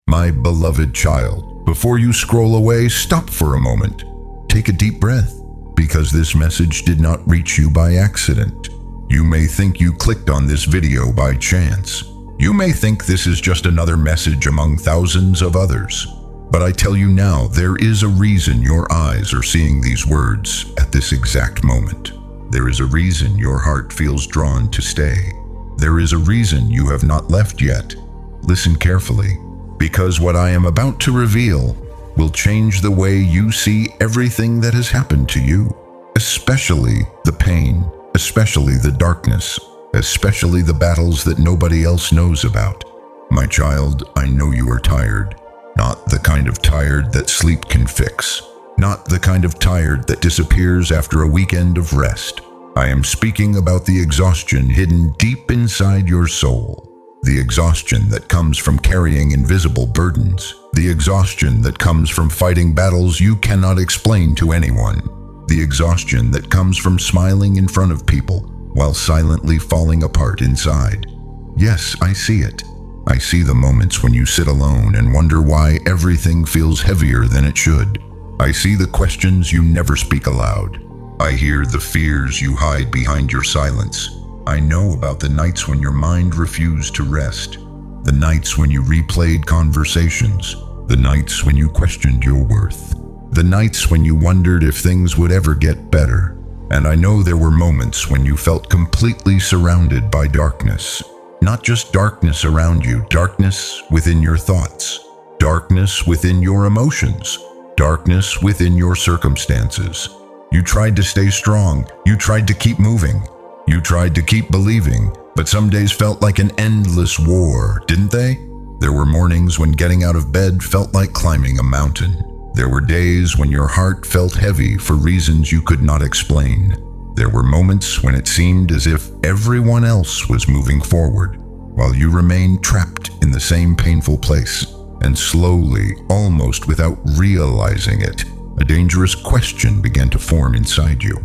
My beloved child, before you scroll away, stop for a moment. Take a deep breath, because this message did not reach you by accident. You may think you clicked on this video by chance. You may think this is just another message among thousands of others. But I tell you now, there is a reason your eyes are seeing these words at this exact moment. There is a reason your heart feels drawn to stay. There is a reason you have not left yet. Listen carefully, because what I am about to reveal will change the way you see everything that has happened to you, especially the pain, especially the darkness, especially the battles that nobody else knows about. My child, I know you are tired. Not the kind of tired that sleep can fix. Not the kind of tired that disappears after a weekend of rest. I am speaking about the exhaustion hidden deep inside your soul. The exhaustion that comes from carrying invisible burdens. The exhaustion that comes from fighting battles you cannot explain to anyone. The exhaustion that comes from smiling in front of people while silently falling apart inside. Yes, I see it. I see the moments when you sit alone and wonder why everything feels heavier than it should. I see the questions you never speak aloud. I hear the fears you hide behind your silence. I know about the nights when your mind refused to rest. The nights when you replayed conversations. The nights when you questioned your worth. The nights when you wondered if things would ever get better. And I know there were moments when you felt completely surrounded by darkness. Not just darkness around you, darkness within your thoughts, darkness within your emotions, darkness within your circumstances. You tried to stay strong, you tried to keep moving, you tried to keep believing, but some days felt like an endless war, didn't they? There were mornings when getting out of bed felt like climbing a mountain. There were days when your heart felt heavy for reasons you could not explain. There were moments when it seemed as if everyone else was moving forward, while you remained trapped in the same painful place. And slowly, almost without realizing it, a dangerous question began to form inside you.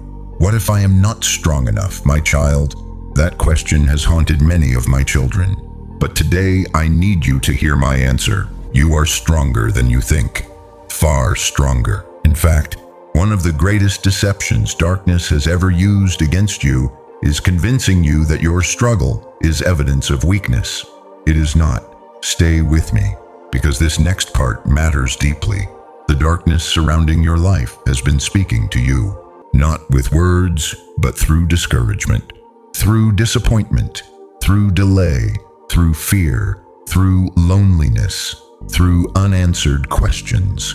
What if I am not strong enough, my child? That question has haunted many of my children. But today, I need you to hear my answer. You are stronger than you think. Far stronger. In fact, one of the greatest deceptions darkness has ever used against you is convincing you that your struggle is evidence of weakness. It is not. Stay with me, because this next part matters deeply. The darkness surrounding your life has been speaking to you, not with words, but through discouragement, through disappointment, through delay, through fear, through loneliness, through unanswered questions.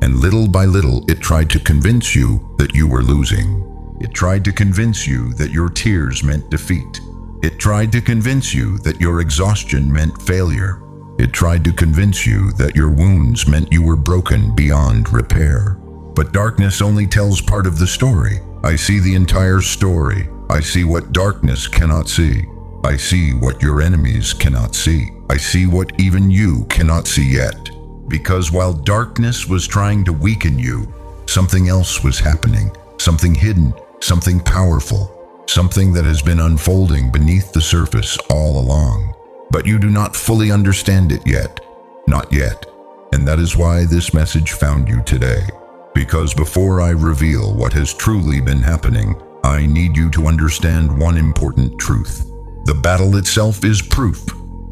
And little by little, it tried to convince you that you were losing. It tried to convince you that your tears meant defeat. It tried to convince you that your exhaustion meant failure. It tried to convince you that your wounds meant you were broken beyond repair. But darkness only tells part of the story. I see the entire story. I see what darkness cannot see. I see what your enemies cannot see. I see what even you cannot see yet. Because while darkness was trying to weaken you, something else was happening, something hidden, something powerful, something that has been unfolding beneath the surface all along. But you do not fully understand it yet, not yet. And that is why this message found you today. Because before I reveal what has truly been happening, I need you to understand one important truth. The battle itself is proof.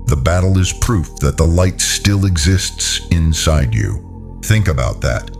The battle is proof that the light still exists inside you. Think about that.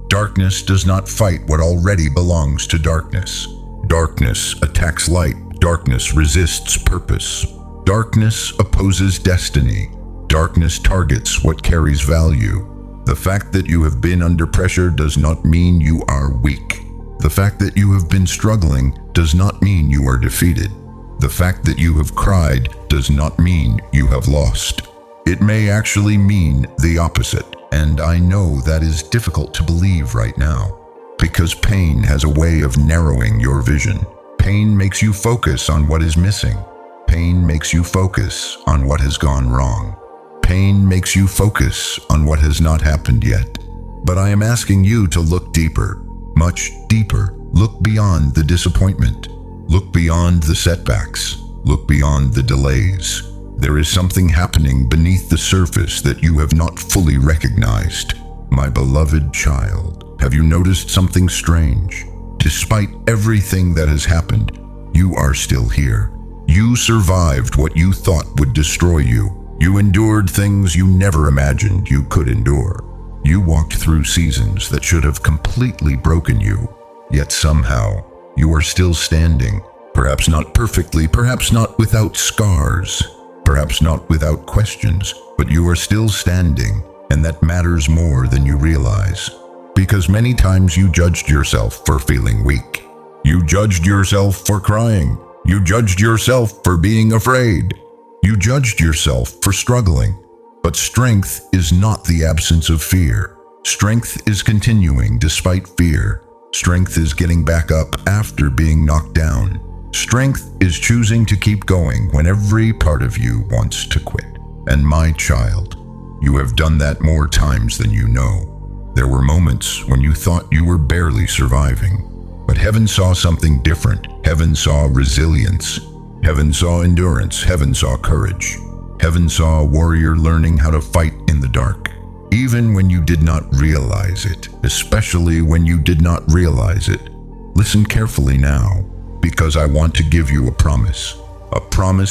Darkness does not fight what already belongs to darkness. Darkness attacks light. Darkness resists purpose. Darkness opposes destiny. Darkness targets what carries value. The fact that you have been under pressure does not mean you are weak. The fact that you have been struggling does not mean you are defeated. The fact that you have cried does not mean you have lost. It may actually mean the opposite, and I know that is difficult to believe right now, because pain has a way of narrowing your vision. Pain makes you focus on what is missing. Pain makes you focus on what has gone wrong. Pain makes you focus on what has not happened yet. But I am asking you to look deeper, much deeper. Look beyond the disappointment. Look beyond the setbacks. Look beyond the delays. There is something happening beneath the surface that you have not fully recognized. My beloved child, have you noticed something strange? Despite everything that has happened, you are still here. You survived what you thought would destroy you. You endured things you never imagined you could endure. You walked through seasons that should have completely broken you. Yet somehow, you are still standing. Perhaps not perfectly, perhaps not without scars, perhaps not without questions, but you are still standing, and that matters more than you realize. Because many times you judged yourself for feeling weak. You judged yourself for crying. You judged yourself for being afraid. You judged yourself for struggling. But strength is not the absence of fear. Strength is continuing despite fear. Strength is getting back up after being knocked down. Strength is choosing to keep going when every part of you wants to quit. And my child, you have done that more times than you know. There were moments when you thought you were barely surviving. But heaven saw something different. Heaven saw resilience. Heaven saw endurance. Heaven saw courage. Heaven saw a warrior learning how to fight in the dark. Even when you did not realize it, especially when you did not realize it. Listen carefully now, because I want to give you a promise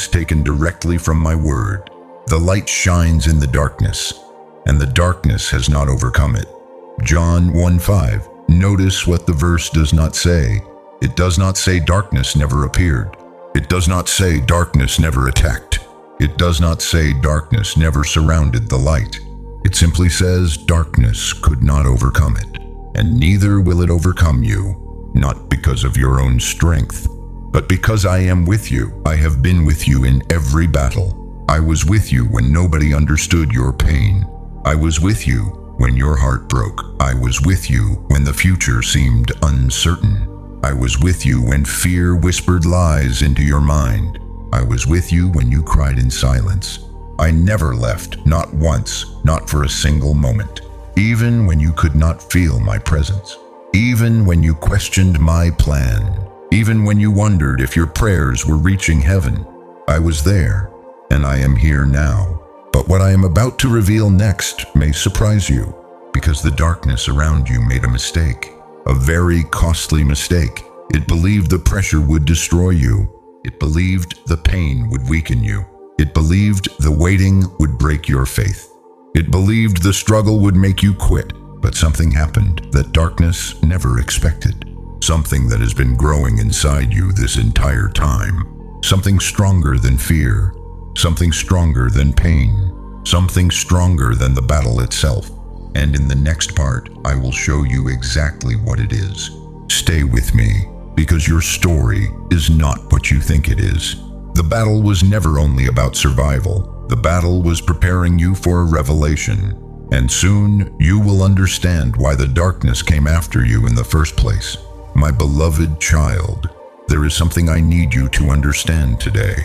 taken directly from my word. The light shines in the darkness, and the darkness has not overcome it. John 1:5. Notice what the verse does not say. It does not say darkness never appeared. It does not say darkness never attacked. It does not say darkness never surrounded the light. It simply says darkness could not overcome it, and neither will it overcome you, not because of your own strength, but because I am with you. I have been with you in every battle. I was with you when nobody understood your pain. I was with you when your heart broke. I was with you when the future seemed uncertain. I was with you when fear whispered lies into your mind. I was with you when you cried in silence. I never left, not once, not for a single moment. Even when you could not feel my presence. Even when you questioned my plan. Even when you wondered if your prayers were reaching heaven. I was there, and I am here now. But what I am about to reveal next may surprise you, because the darkness around you made a mistake. A very costly mistake. It believed the pressure would destroy you. It believed the pain would weaken you. It believed the waiting would break your faith. It believed the struggle would make you quit. But something happened that darkness never expected. Something that has been growing inside you this entire time. Something stronger than fear. Something stronger than pain. Something stronger than the battle itself. And in the next part, I will show you exactly what it is. Stay with me, because your story is not what you think it is. The battle was never only about survival. The battle was preparing you for a revelation. And soon, you will understand why the darkness came after you in the first place. My beloved child, there is something I need you to understand today.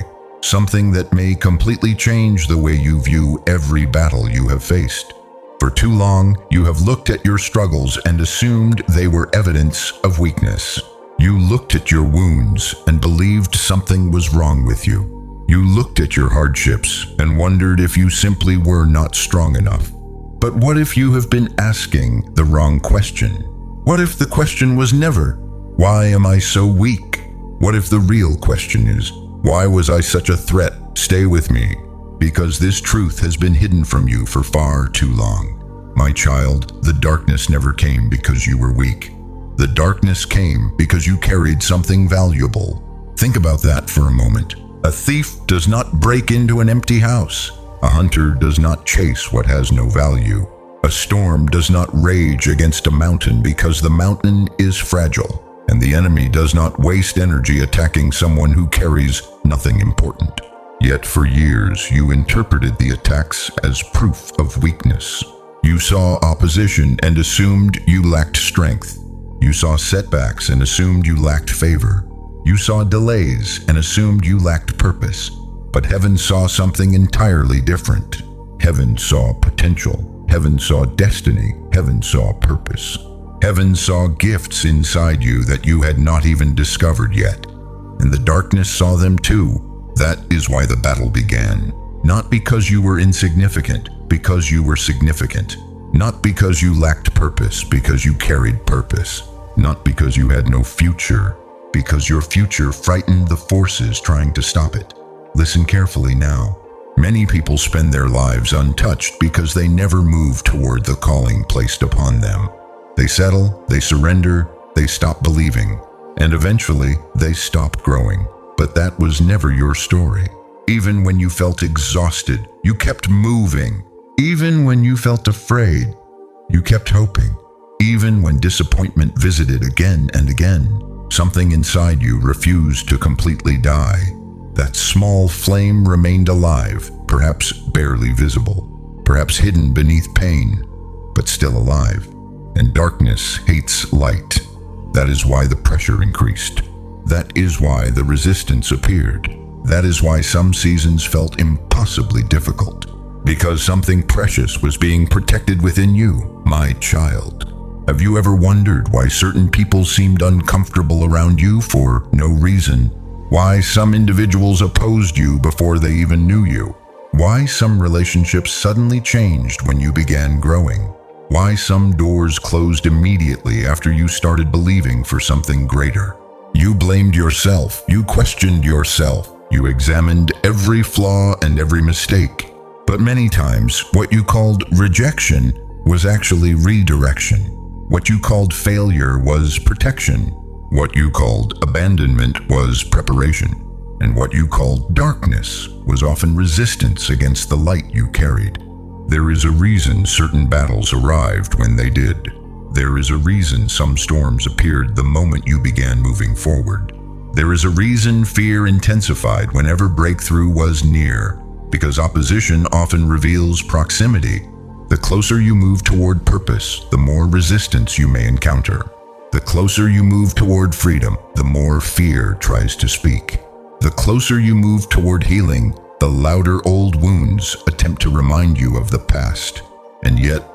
Something that may completely change the way you view every battle you have faced. For too long, you have looked at your struggles and assumed they were evidence of weakness. You looked at your wounds and believed something was wrong with you. You looked at your hardships and wondered if you simply were not strong enough. But what if you have been asking the wrong question? What if the question was never, why am I so weak? What if the real question is, why was I such a threat? Stay with me, because this truth has been hidden from you for far too long. My child, the darkness never came because you were weak. The darkness came because you carried something valuable. Think about that for a moment. A thief does not break into an empty house. A hunter does not chase what has no value. A storm does not rage against a mountain because the mountain is fragile. And the enemy does not waste energy attacking someone who carries nothing important. Yet for years, you interpreted the attacks as proof of weakness. You saw opposition and assumed you lacked strength. You saw setbacks and assumed you lacked favor. You saw delays and assumed you lacked purpose. But heaven saw something entirely different. Heaven saw potential. Heaven saw destiny. Heaven saw purpose. Heaven saw gifts inside you that you had not even discovered yet. And the darkness saw them too. That is why the battle began. Not because you were insignificant, because you were significant. Not because you lacked purpose, because you carried purpose. Not because you had no future, because your future frightened the forces trying to stop it. Listen carefully now. Many people spend their lives untouched because they never move toward the calling placed upon them. They settle, they surrender, they stop believing, and eventually they stop growing. But that was never your story. Even when you felt exhausted, you kept moving. Even when you felt afraid, you kept hoping. Even when disappointment visited again and again, something inside you refused to completely die. That small flame remained alive, perhaps barely visible, perhaps hidden beneath pain, but still alive. And darkness hates light. That is why the pressure increased. That is why the resistance appeared. That is why some seasons felt impossibly difficult. Because something precious was being protected within you, my child. Have you ever wondered why certain people seemed uncomfortable around you for no reason? Why some individuals opposed you before they even knew you? Why some relationships suddenly changed when you began growing? Why some doors closed immediately after you started believing for something greater? You blamed yourself, you questioned yourself, you examined every flaw and every mistake. But many times, what you called rejection was actually redirection. What you called failure was protection. What you called abandonment was preparation. And what you called darkness was often resistance against the light you carried. There is a reason certain battles arrived when they did. There is a reason some storms appeared the moment you began moving forward. There is a reason fear intensified whenever breakthrough was near, because opposition often reveals proximity. The closer you move toward purpose, the more resistance you may encounter. The closer you move toward freedom, the more fear tries to speak. The closer you move toward healing, the louder old wounds attempt to remind you of the past. And yet,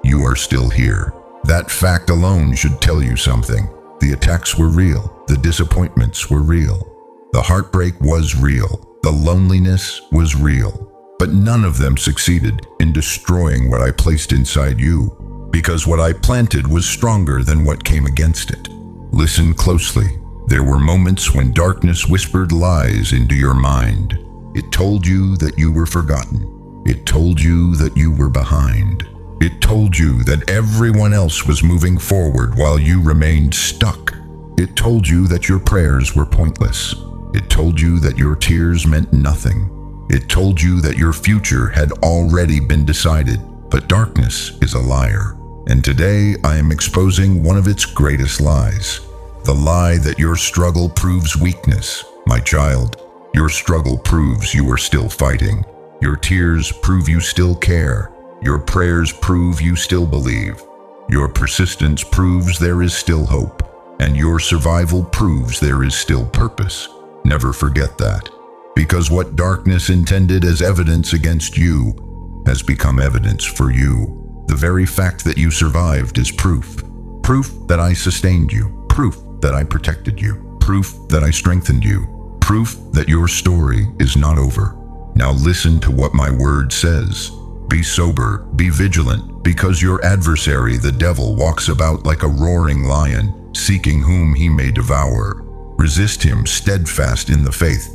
you are still here. That fact alone should tell you something. The attacks were real. The disappointments were real. The heartbreak was real. The loneliness was real. But none of them succeeded in destroying what I placed inside you, because what I planted was stronger than what came against it. Listen closely. There were moments when darkness whispered lies into your mind. It told you that you were forgotten. It told you that you were behind. It told you that everyone else was moving forward while you remained stuck. It told you that your prayers were pointless. It told you that your tears meant nothing. It told you that your future had already been decided. But darkness is a liar. And today I am exposing one of its greatest lies. The lie that your struggle proves weakness. My child, your struggle proves you are still fighting. Your tears prove you still care. Your prayers prove you still believe. Your persistence proves there is still hope. And your survival proves there is still purpose. Never forget that. Because what darkness intended as evidence against you has become evidence for you. The very fact that you survived is proof. Proof that I sustained you. Proof that I protected you. Proof that I strengthened you. Proof that your story is not over. Now listen to what my word says. Be sober, be vigilant, because your adversary, the devil, walks about like a roaring lion, seeking whom he may devour. Resist him steadfast in the faith.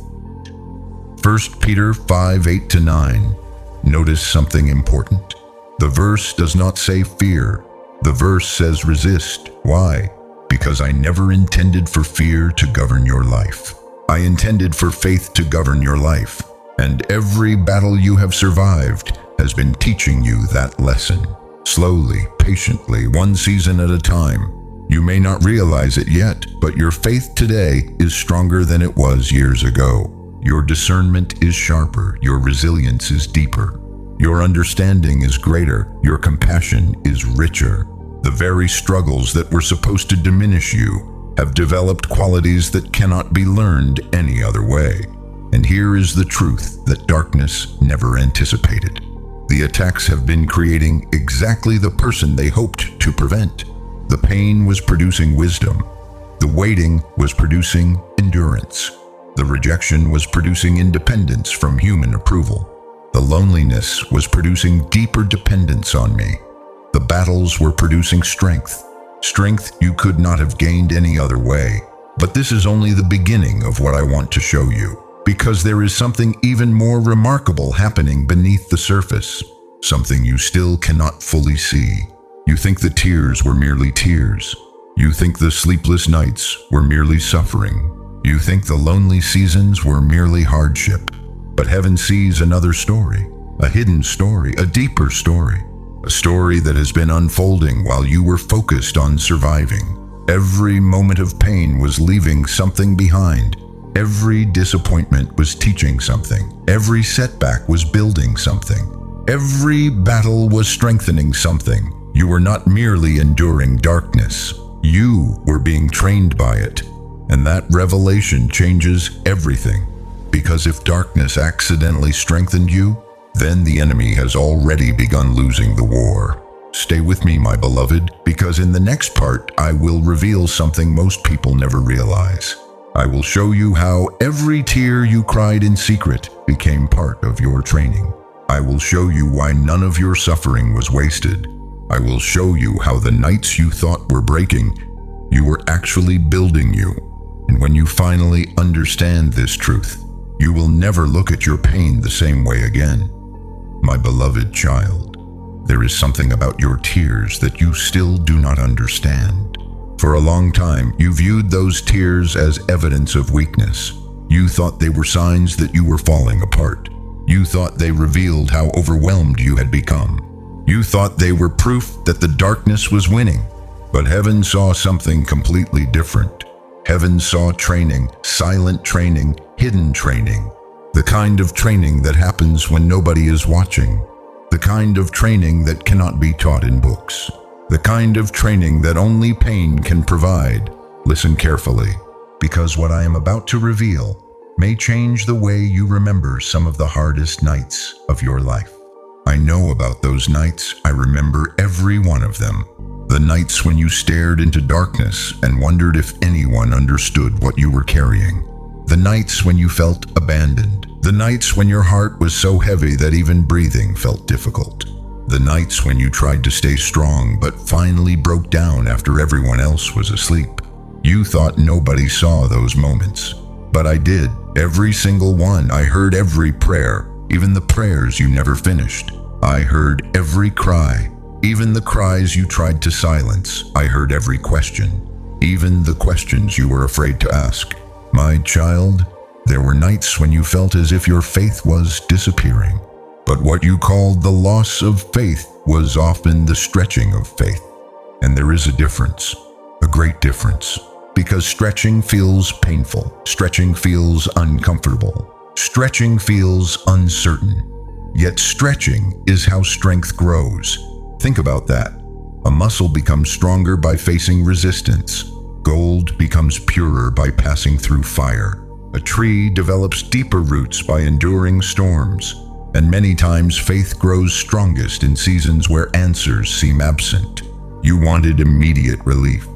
1 Peter 5:8-9. Notice something important. The verse does not say fear. The verse says resist. Why? Because I never intended for fear to govern your life. I intended for faith to govern your life. And every battle you have survived has been teaching you that lesson. Slowly, patiently, one season at a time. You may not realize it yet, but your faith today is stronger than it was years ago. Your discernment is sharper. Your resilience is deeper. Your understanding is greater. Your compassion is richer. The very struggles that were supposed to diminish you have developed qualities that cannot be learned any other way. And here is the truth that darkness never anticipated. The attacks have been creating exactly the person they hoped to prevent. The pain was producing wisdom. The waiting was producing endurance. The rejection was producing independence from human approval. The loneliness was producing deeper dependence on me. The battles were producing strength. Strength you could not have gained any other way. But this is only the beginning of what I want to show you, because there is something even more remarkable happening beneath the surface, something you still cannot fully see. You think the tears were merely tears. You think the sleepless nights were merely suffering. You think the lonely seasons were merely hardship. But heaven sees another story, a hidden story, a deeper story, a story that has been unfolding while you were focused on surviving. Every moment of pain was leaving something behind. Every disappointment was teaching something. Every setback was building something. Every battle was strengthening something. You were not merely enduring darkness. You were being trained by it. And that revelation changes everything. Because if darkness accidentally strengthened you, then the enemy has already begun losing the war. Stay with me, my beloved, because in the next part, I will reveal something most people never realize. I will show you how every tear you cried in secret became part of your training. I will show you why none of your suffering was wasted. I will show you how the nights you thought were breaking, you were actually building you. And when you finally understand this truth, you will never look at your pain the same way again. My beloved child, there is something about your tears that you still do not understand. For a long time, you viewed those tears as evidence of weakness. You thought they were signs that you were falling apart. You thought they revealed how overwhelmed you had become. You thought they were proof that the darkness was winning. But heaven saw something completely different. Heaven saw training, silent training, hidden training. The kind of training that happens when nobody is watching. The kind of training that cannot be taught in books. The kind of training that only pain can provide. Listen carefully, because what I am about to reveal may change the way you remember some of the hardest nights of your life. I know about those nights. I remember every one of them. The nights when you stared into darkness and wondered if anyone understood what you were carrying. The nights when you felt abandoned. The nights when your heart was so heavy that even breathing felt difficult. The nights when you tried to stay strong but finally broke down after everyone else was asleep. You thought nobody saw those moments. But I did. Every single one. I heard every prayer, even the prayers you never finished. I heard every cry. Even the cries you tried to silence. I heard every question, even the questions you were afraid to ask. My child, there were nights when you felt as if your faith was disappearing. But what you called the loss of faith was often the stretching of faith. And there is a difference, a great difference, because stretching feels painful. Stretching feels uncomfortable. Stretching feels uncertain. Yet stretching is how strength grows. Think about that. A muscle becomes stronger by facing resistance. Gold becomes purer by passing through fire. A tree develops deeper roots by enduring storms. And many times faith grows strongest in seasons where answers seem absent. You wanted immediate relief.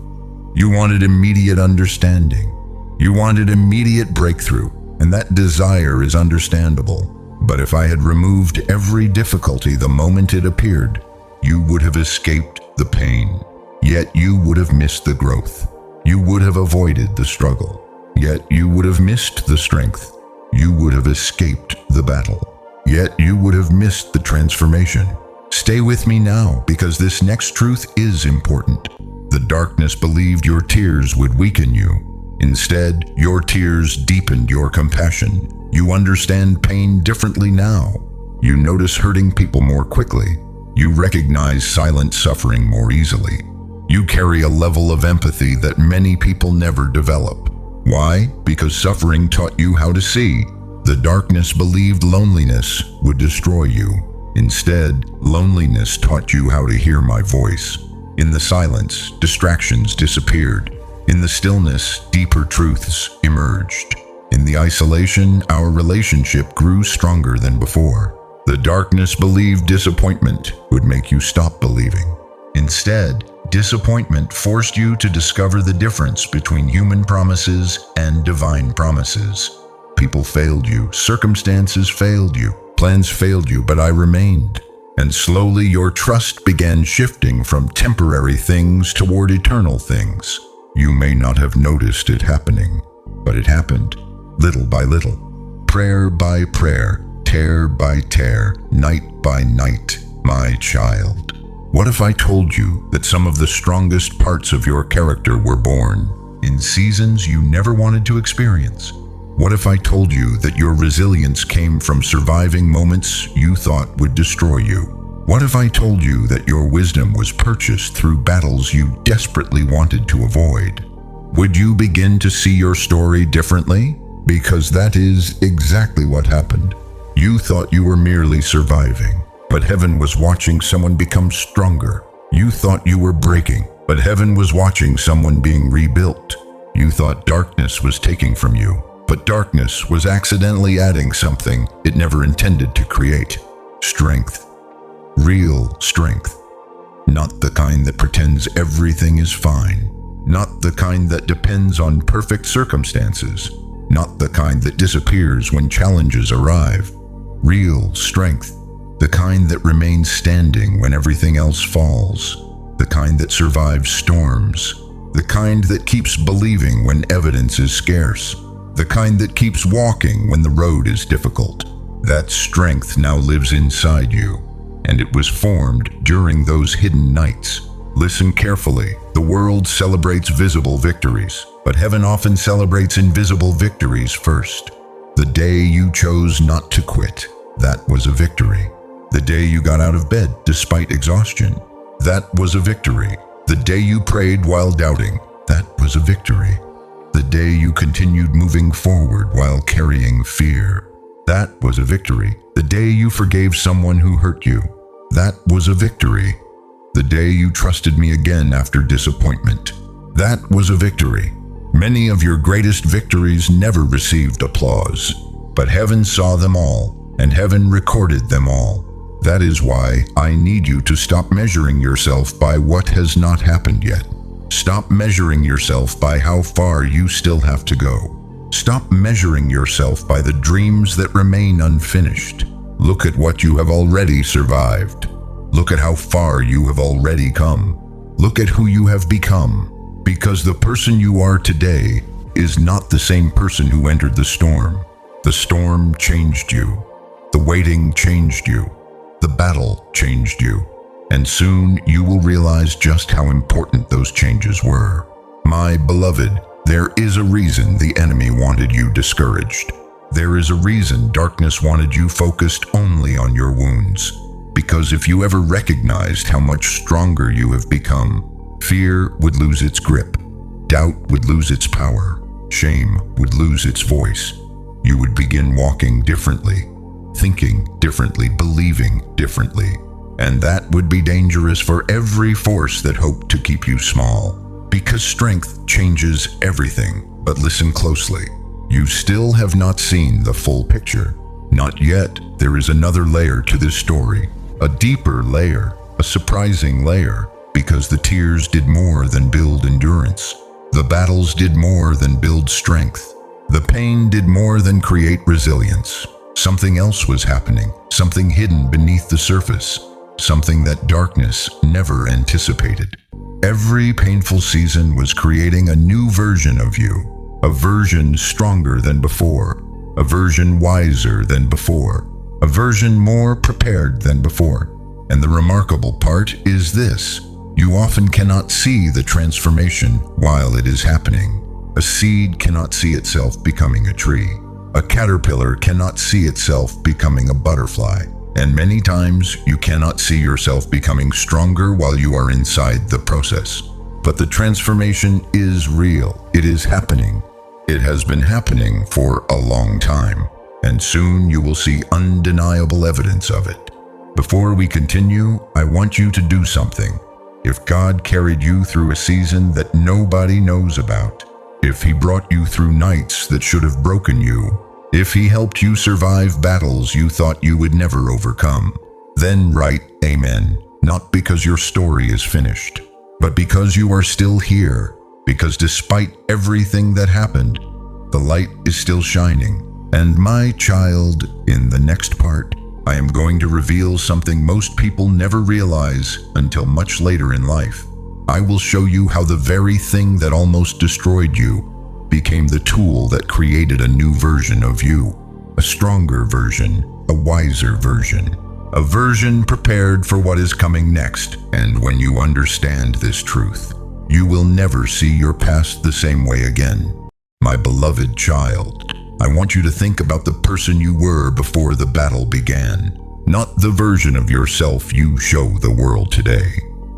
You wanted immediate understanding. You wanted immediate breakthrough. And that desire is understandable. But if I had removed every difficulty the moment it appeared, you would have escaped the pain. Yet you would have missed the growth. You would have avoided the struggle. Yet you would have missed the strength. You would have escaped the battle. Yet you would have missed the transformation. Stay with me now, because this next truth is important. The darkness believed your tears would weaken you. Instead, your tears deepened your compassion. You understand pain differently now. You notice hurting people more quickly. You recognize silent suffering more easily. You carry a level of empathy that many people never develop. Why? Because suffering taught you how to see. The darkness believed loneliness would destroy you. Instead, loneliness taught you how to hear my voice. In the silence, distractions disappeared. In the stillness, deeper truths emerged. In the isolation, our relationship grew stronger than before. The darkness believed disappointment would make you stop believing. Instead, disappointment forced you to discover the difference between human promises and divine promises. People failed you. Circumstances failed you. Plans failed you, but I remained. And slowly your trust began shifting from temporary things toward eternal things. You may not have noticed it happening, but it happened, little by little. Prayer by prayer, tear by tear, night by night, my child. What if I told you that some of the strongest parts of your character were born in seasons you never wanted to experience? What if I told you that your resilience came from surviving moments you thought would destroy you? What if I told you that your wisdom was purchased through battles you desperately wanted to avoid? Would you begin to see your story differently? Because that is exactly what happened. You thought you were merely surviving, but heaven was watching someone become stronger. You thought you were breaking, but heaven was watching someone being rebuilt. You thought darkness was taking from you, but darkness was accidentally adding something it never intended to create. Strength. Real strength. Not the kind that pretends everything is fine. Not the kind that depends on perfect circumstances. Not the kind that disappears when challenges arrive. Real strength. The kind that remains standing when everything else falls. The kind that survives storms. The kind that keeps believing when evidence is scarce. The kind that keeps walking when the road is difficult. That strength now lives inside you, and it was formed during those hidden nights. Listen carefully. The world celebrates visible victories, but heaven often celebrates invisible victories first. The day you chose not to quit, that was a victory. The day you got out of bed despite exhaustion, that was a victory. The day you prayed while doubting, that was a victory. The day you continued moving forward while carrying fear, that was a victory. The day you forgave someone who hurt you, that was a victory. The day you trusted me again after disappointment, that was a victory. Many of your greatest victories never received applause, but heaven saw them all, and heaven recorded them all. That is why I need you to stop measuring yourself by what has not happened yet. Stop measuring yourself by how far you still have to go. Stop measuring yourself by the dreams that remain unfinished. Look at what you have already survived. Look at how far you have already come. Look at who you have become, because the person you are today is not the same person who entered the storm. The storm changed you. The waiting changed you. The battle changed you. And soon you will realize just how important those changes were. My beloved, there is a reason the enemy wanted you discouraged. There is a reason darkness wanted you focused only on your wounds. Because if you ever recognized how much stronger you have become, fear would lose its grip, doubt would lose its power, shame would lose its voice. You would begin walking differently, thinking differently, believing differently. And that would be dangerous for every force that hoped to keep you small. Because strength changes everything. But listen closely. You still have not seen the full picture. Not yet. There is another layer to this story. A deeper layer. A surprising layer. Because the tears did more than build endurance. The battles did more than build strength. The pain did more than create resilience. Something else was happening. Something hidden beneath the surface. Something that darkness never anticipated. Every painful season was creating a new version of you, a version stronger than before, a version wiser than before, a version more prepared than before. And the remarkable part is this: you often cannot see the transformation while it is happening. A seed cannot see itself becoming a tree. A caterpillar cannot see itself becoming a butterfly. And many times you cannot see yourself becoming stronger while you are inside the process. But the transformation is real. It is happening. It has been happening for a long time. And soon you will see undeniable evidence of it. Before we continue, I want you to do something. If God carried you through a season that nobody knows about, if He brought you through nights that should have broken you, if He helped you survive battles you thought you would never overcome, then write Amen. Not because your story is finished, but because you are still here. Because despite everything that happened, the light is still shining. And my child, in the next part, I am going to reveal something most people never realize until much later in life. I will show you how the very thing that almost destroyed you became the tool that created a new version of you. A stronger version, a wiser version, a version prepared for what is coming next. And when you understand this truth, you will never see your past the same way again. My beloved child, I want you to think about the person you were before the battle began. Not the version of yourself you show the world today.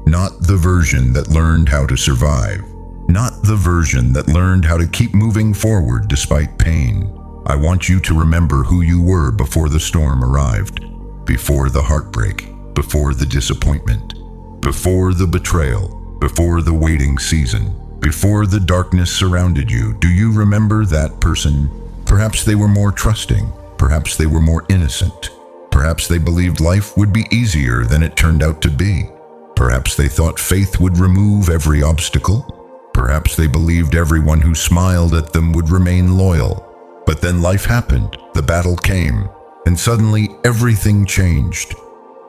Not the version that learned how to survive. Not the version that learned how to keep moving forward despite pain. I want you to remember who you were before the storm arrived, before the heartbreak, before the disappointment, before the betrayal, before the waiting season, before the darkness surrounded you. Do you remember that person? Perhaps they were more trusting. Perhaps they were more innocent. Perhaps they believed life would be easier than it turned out to be. Perhaps they thought faith would remove every obstacle. Perhaps they believed everyone who smiled at them would remain loyal. But then life happened, the battle came, and suddenly everything changed.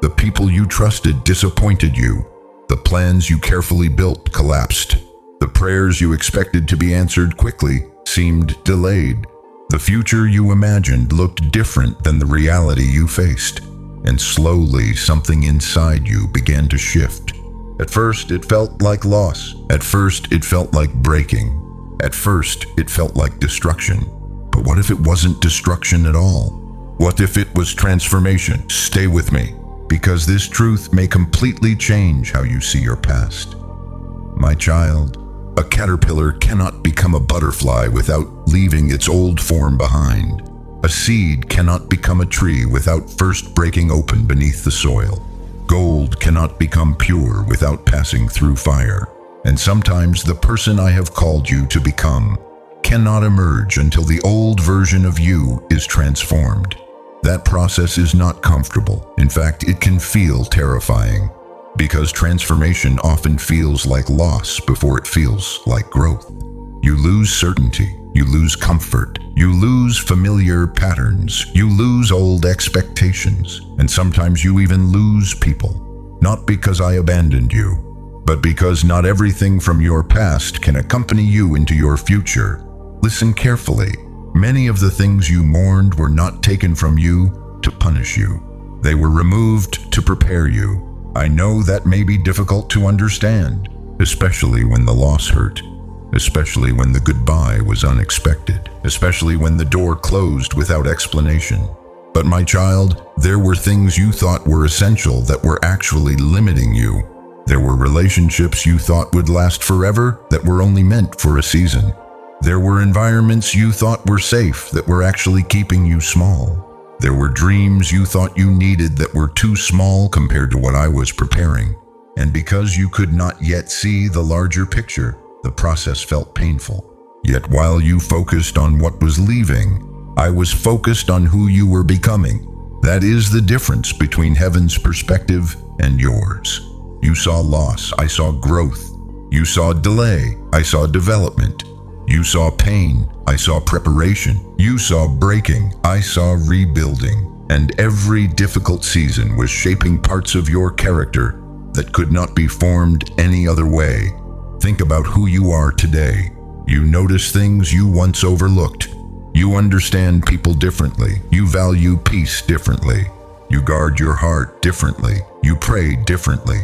The people you trusted disappointed you. The plans you carefully built collapsed. The prayers you expected to be answered quickly seemed delayed. The future you imagined looked different than the reality you faced. And slowly something inside you began to shift. At first it felt like loss. At first it felt like breaking. At first it felt like destruction. But what if it wasn't destruction at all? What if it was transformation? Stay with me, because this truth may completely change how you see your past. My child, a caterpillar cannot become a butterfly without leaving its old form behind. A seed cannot become a tree without first breaking open beneath the soil. Gold cannot become pure without passing through fire. And sometimes the person I have called you to become cannot emerge until the old version of you is transformed. That process is not comfortable. In fact, it can feel terrifying, because transformation often feels like loss before it feels like growth. You lose certainty, you lose comfort, you lose familiar patterns, you lose old expectations, and sometimes you even lose people. Not because I abandoned you, but because not everything from your past can accompany you into your future. Listen carefully. Many of the things you mourned were not taken from you to punish you. They were removed to prepare you. I know that may be difficult to understand, especially when the loss hurt, especially when the goodbye was unexpected, especially when the door closed without explanation. But my child, there were things you thought were essential that were actually limiting you. There were relationships you thought would last forever that were only meant for a season. There were environments you thought were safe that were actually keeping you small. There were dreams you thought you needed that were too small compared to what I was preparing. And because you could not yet see the larger picture, the process felt painful. Yet while you focused on what was leaving, I was focused on who you were becoming. That is the difference between heaven's perspective and yours. You saw loss, I saw growth. You saw delay, I saw development. You saw pain, I saw preparation. You saw breaking, I saw rebuilding. And every difficult season was shaping parts of your character that could not be formed any other way. Think about who you are today. You notice things you once overlooked. You understand people differently. You value peace differently. You guard your heart differently. You pray differently.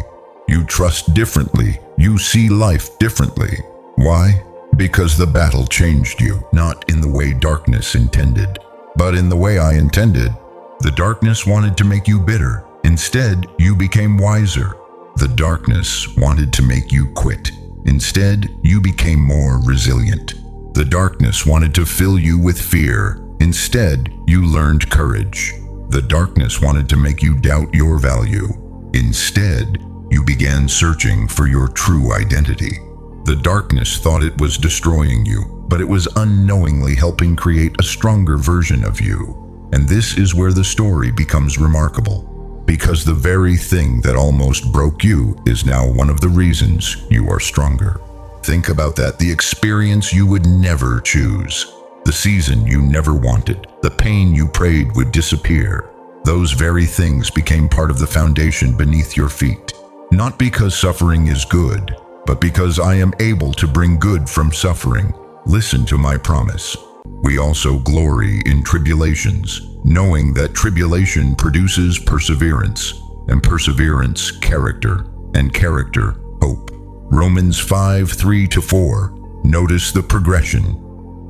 You trust differently. You see life differently. Why? Because the battle changed you, not in the way darkness intended, but in the way I intended. The darkness wanted to make you bitter. Instead, you became wiser. The darkness wanted to make you quit. Instead, you became more resilient. The darkness wanted to fill you with fear. Instead, you learned courage. The darkness wanted to make you doubt your value. Instead, you began searching for your true identity. The darkness thought it was destroying you, but it was unknowingly helping create a stronger version of you. And this is where the story becomes remarkable, because the very thing that almost broke you is now one of the reasons you are stronger. Think about that, the experience you would never choose, the season you never wanted, the pain you prayed would disappear, those very things became part of the foundation beneath your feet. Not because suffering is good, but because I am able to bring good from suffering. Listen to my promise. We also glory in tribulations, knowing that tribulation produces perseverance, and perseverance, character, and character, hope. Romans 5:3-4. Notice the progression.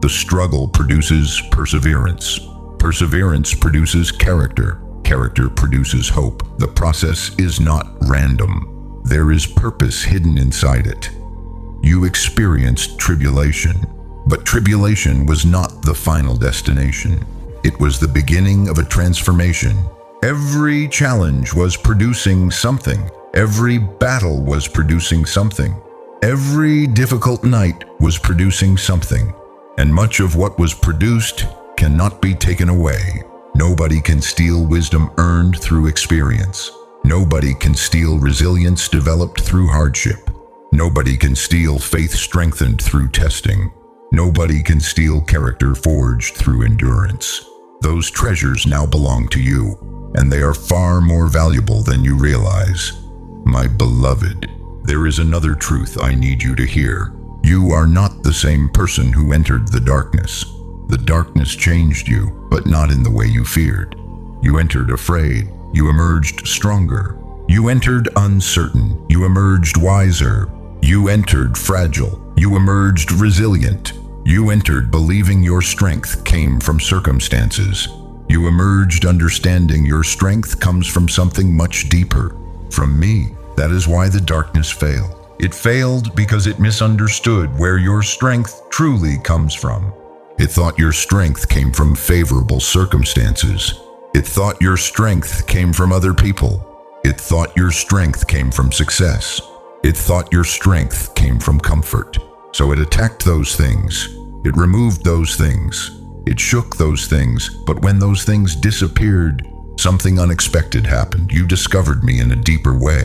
The struggle produces perseverance. Perseverance produces character. Character produces hope. The process is not random. There is purpose hidden inside it. You experienced tribulation, but tribulation was not the final destination. It was the beginning of a transformation. Every challenge was producing something. Every battle was producing something. Every difficult night was producing something. And much of what was produced cannot be taken away. Nobody can steal wisdom earned through experience. Nobody can steal resilience developed through hardship. Nobody can steal faith strengthened through testing. Nobody can steal character forged through endurance. Those treasures now belong to you, and they are far more valuable than you realize. My beloved, there is another truth I need you to hear. You are not the same person who entered the darkness. The darkness changed you, but not in the way you feared. You entered afraid. You emerged stronger. You entered uncertain. You emerged wiser. You entered fragile. You emerged resilient. You entered believing your strength came from circumstances. You emerged understanding your strength comes from something much deeper, from me. That is why the darkness failed. It failed because it misunderstood where your strength truly comes from. It thought your strength came from favorable circumstances. It thought your strength came from other people. It thought your strength came from success. It thought your strength came from comfort. So it attacked those things. It removed those things. It shook those things. But when those things disappeared, something unexpected happened. You discovered me in a deeper way.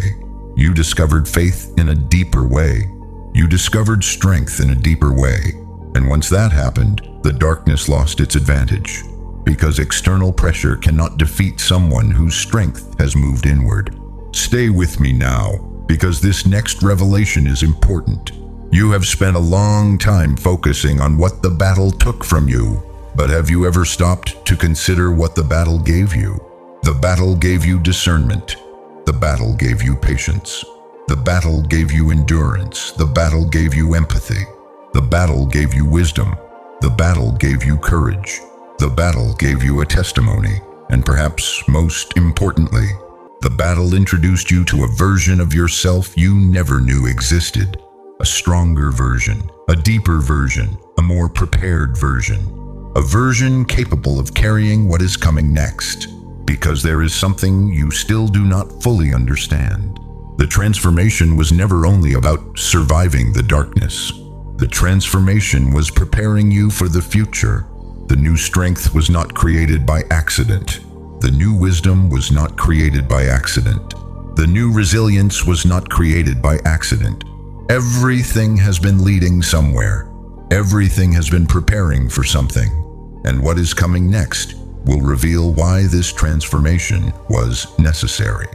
You discovered faith in a deeper way. You discovered strength in a deeper way. And once that happened, the darkness lost its advantage. Because external pressure cannot defeat someone whose strength has moved inward. Stay with me now, because this next revelation is important. You have spent a long time focusing on what the battle took from you, but have you ever stopped to consider what the battle gave you? The battle gave you discernment. The battle gave you patience. The battle gave you endurance. The battle gave you empathy. The battle gave you wisdom. The battle gave you courage. The battle gave you a testimony. And perhaps most importantly, the battle introduced you to a version of yourself you never knew existed. A stronger version, a deeper version, a more prepared version. A version capable of carrying what is coming next. Because there is something you still do not fully understand. The transformation was never only about surviving the darkness. The transformation was preparing you for the future. The new strength was not created by accident. The new wisdom was not created by accident. The new resilience was not created by accident. Everything has been leading somewhere. Everything has been preparing for something. And what is coming next will reveal why this transformation was necessary.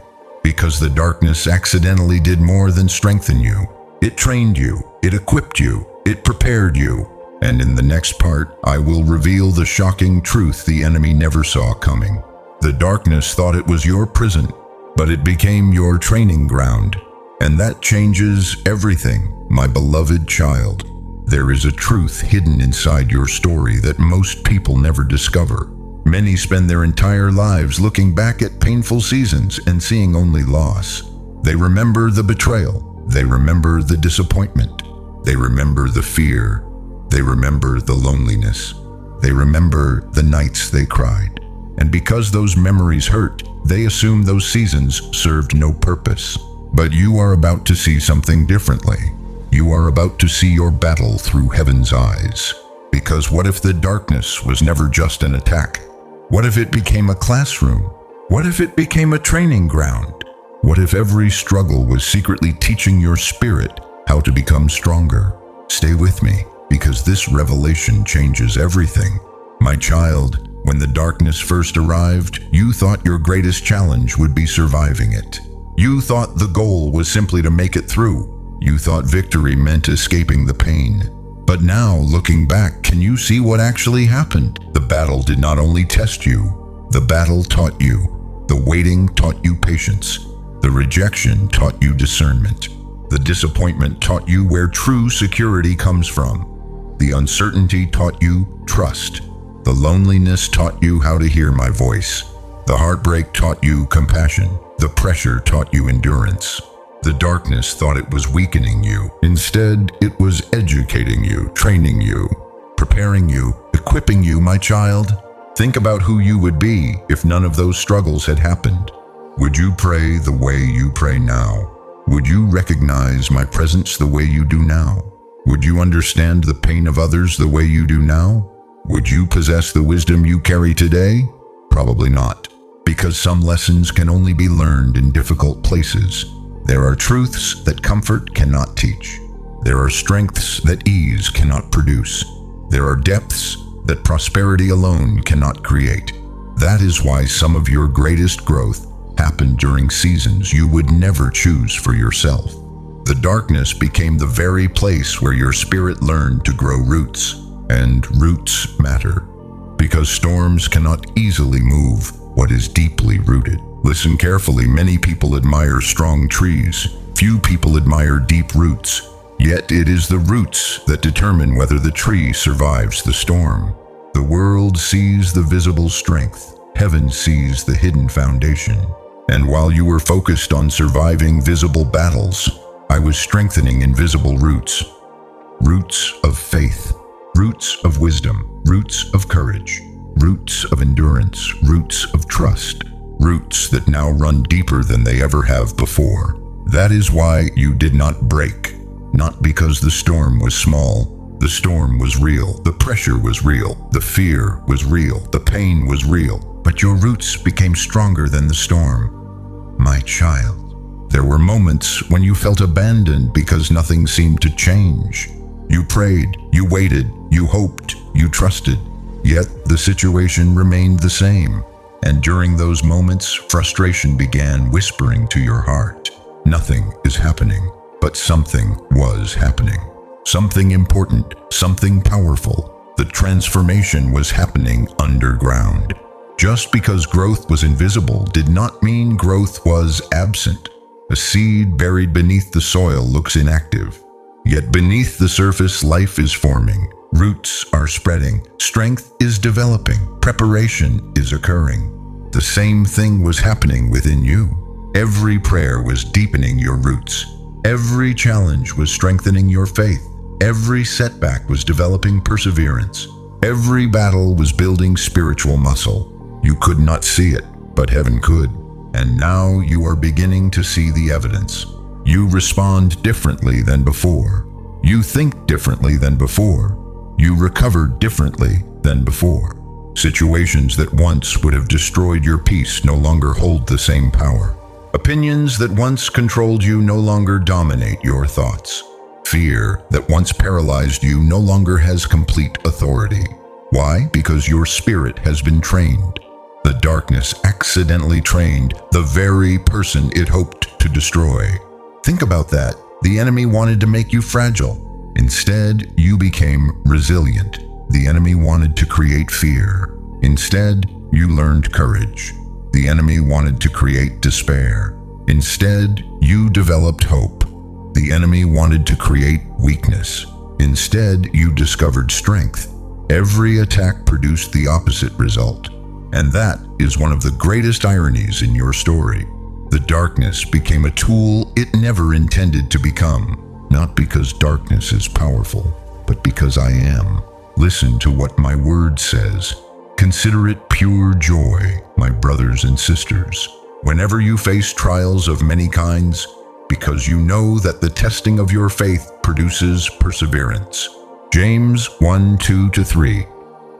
Because the darkness accidentally did more than strengthen you. It trained you, it equipped you, it prepared you. And in the next part, I will reveal the shocking truth the enemy never saw coming. The darkness thought it was your prison, but it became your training ground. And that changes everything, my beloved child. There is a truth hidden inside your story that most people never discover. Many spend their entire lives looking back at painful seasons and seeing only loss. They remember the betrayal. They remember the disappointment. They remember the fear. They remember the loneliness. They remember the nights they cried. And because those memories hurt, they assume those seasons served no purpose. But you are about to see something differently. You are about to see your battle through heaven's eyes. Because what if the darkness was never just an attack? What if it became a classroom? What if it became a training ground? What if every struggle was secretly teaching your spirit how to become stronger? Stay with me, because this revelation changes everything. My child, When the darkness first arrived, you thought your greatest challenge would be surviving it. You thought the goal was simply to make it through. You thought victory meant escaping the pain. But now, looking back, can you see what actually happened? The battle did not only test you, the battle taught you. The waiting taught you patience. The rejection taught you discernment. The disappointment taught you where true security comes from. The uncertainty taught you trust. The loneliness taught you how to hear my voice. The heartbreak taught you compassion. The pressure taught you endurance. The darkness thought it was weakening you. Instead, it was educating you, training you, preparing you, equipping you, my child. Think about who you would be if none of those struggles had happened. Would you pray the way you pray now? Would you recognize my presence the way you do now? Would you understand the pain of others the way you do now? Would you possess the wisdom you carry today? Probably not, because some lessons can only be learned in difficult places. There are truths that comfort cannot teach. There are strengths that ease cannot produce. There are depths that prosperity alone cannot create. That is why some of your greatest growth happened during seasons you would never choose for yourself. The darkness became the very place where your spirit learned to grow roots. And roots matter, because storms cannot easily move what is deeply rooted. Listen carefully, many people admire strong trees. Few people admire deep roots. Yet it is the roots that determine whether the tree survives the storm. The world sees the visible strength. Heaven sees the hidden foundation. And while you were focused on surviving visible battles, I was strengthening invisible roots. Roots of faith. Roots of wisdom, roots of courage, roots of endurance, roots of trust, roots that now run deeper than they ever have before. That is why you did not break, not because the storm was small. The storm was real, the pressure was real, the fear was real, the pain was real, but your roots became stronger than the storm. My child, there were moments when you felt abandoned because nothing seemed to change. You prayed, you waited, you hoped, you trusted, yet the situation remained the same. And during those moments, frustration began whispering to your heart. Nothing is happening, but something was happening. Something important, something powerful. The transformation was happening underground. Just because growth was invisible did not mean growth was absent. A seed buried beneath the soil looks inactive. Yet beneath the surface, life is forming. Roots are spreading. Strength is developing. Preparation is occurring. The same thing was happening within you. Every prayer was deepening your roots. Every challenge was strengthening your faith. Every setback was developing perseverance. Every battle was building spiritual muscle. You could not see it, but heaven could. And now you are beginning to see the evidence. You respond differently than before. You think differently than before. You recover differently than before. Situations that once would have destroyed your peace no longer hold the same power. Opinions that once controlled you no longer dominate your thoughts. Fear that once paralyzed you no longer has complete authority. Why? Because your spirit has been trained. The darkness accidentally trained the very person it hoped to destroy. Think about that. The enemy wanted to make you fragile. Instead, you became resilient. The enemy wanted to create fear. Instead, you learned courage. The enemy wanted to create despair. Instead, you developed hope. The enemy wanted to create weakness. Instead, you discovered strength. Every attack produced the opposite result. And that is one of the greatest ironies in your story. The darkness became a tool it never intended to become, not because darkness is powerful, but because I am. Listen to what my word says. Consider it pure joy, my brothers and sisters, whenever you face trials of many kinds, because you know that the testing of your faith produces perseverance. James 1:2-3.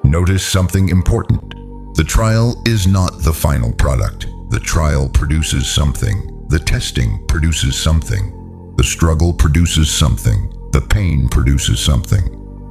Notice something important. The trial is not the final product. The trial produces something. The testing produces something. The struggle produces something. The pain produces something.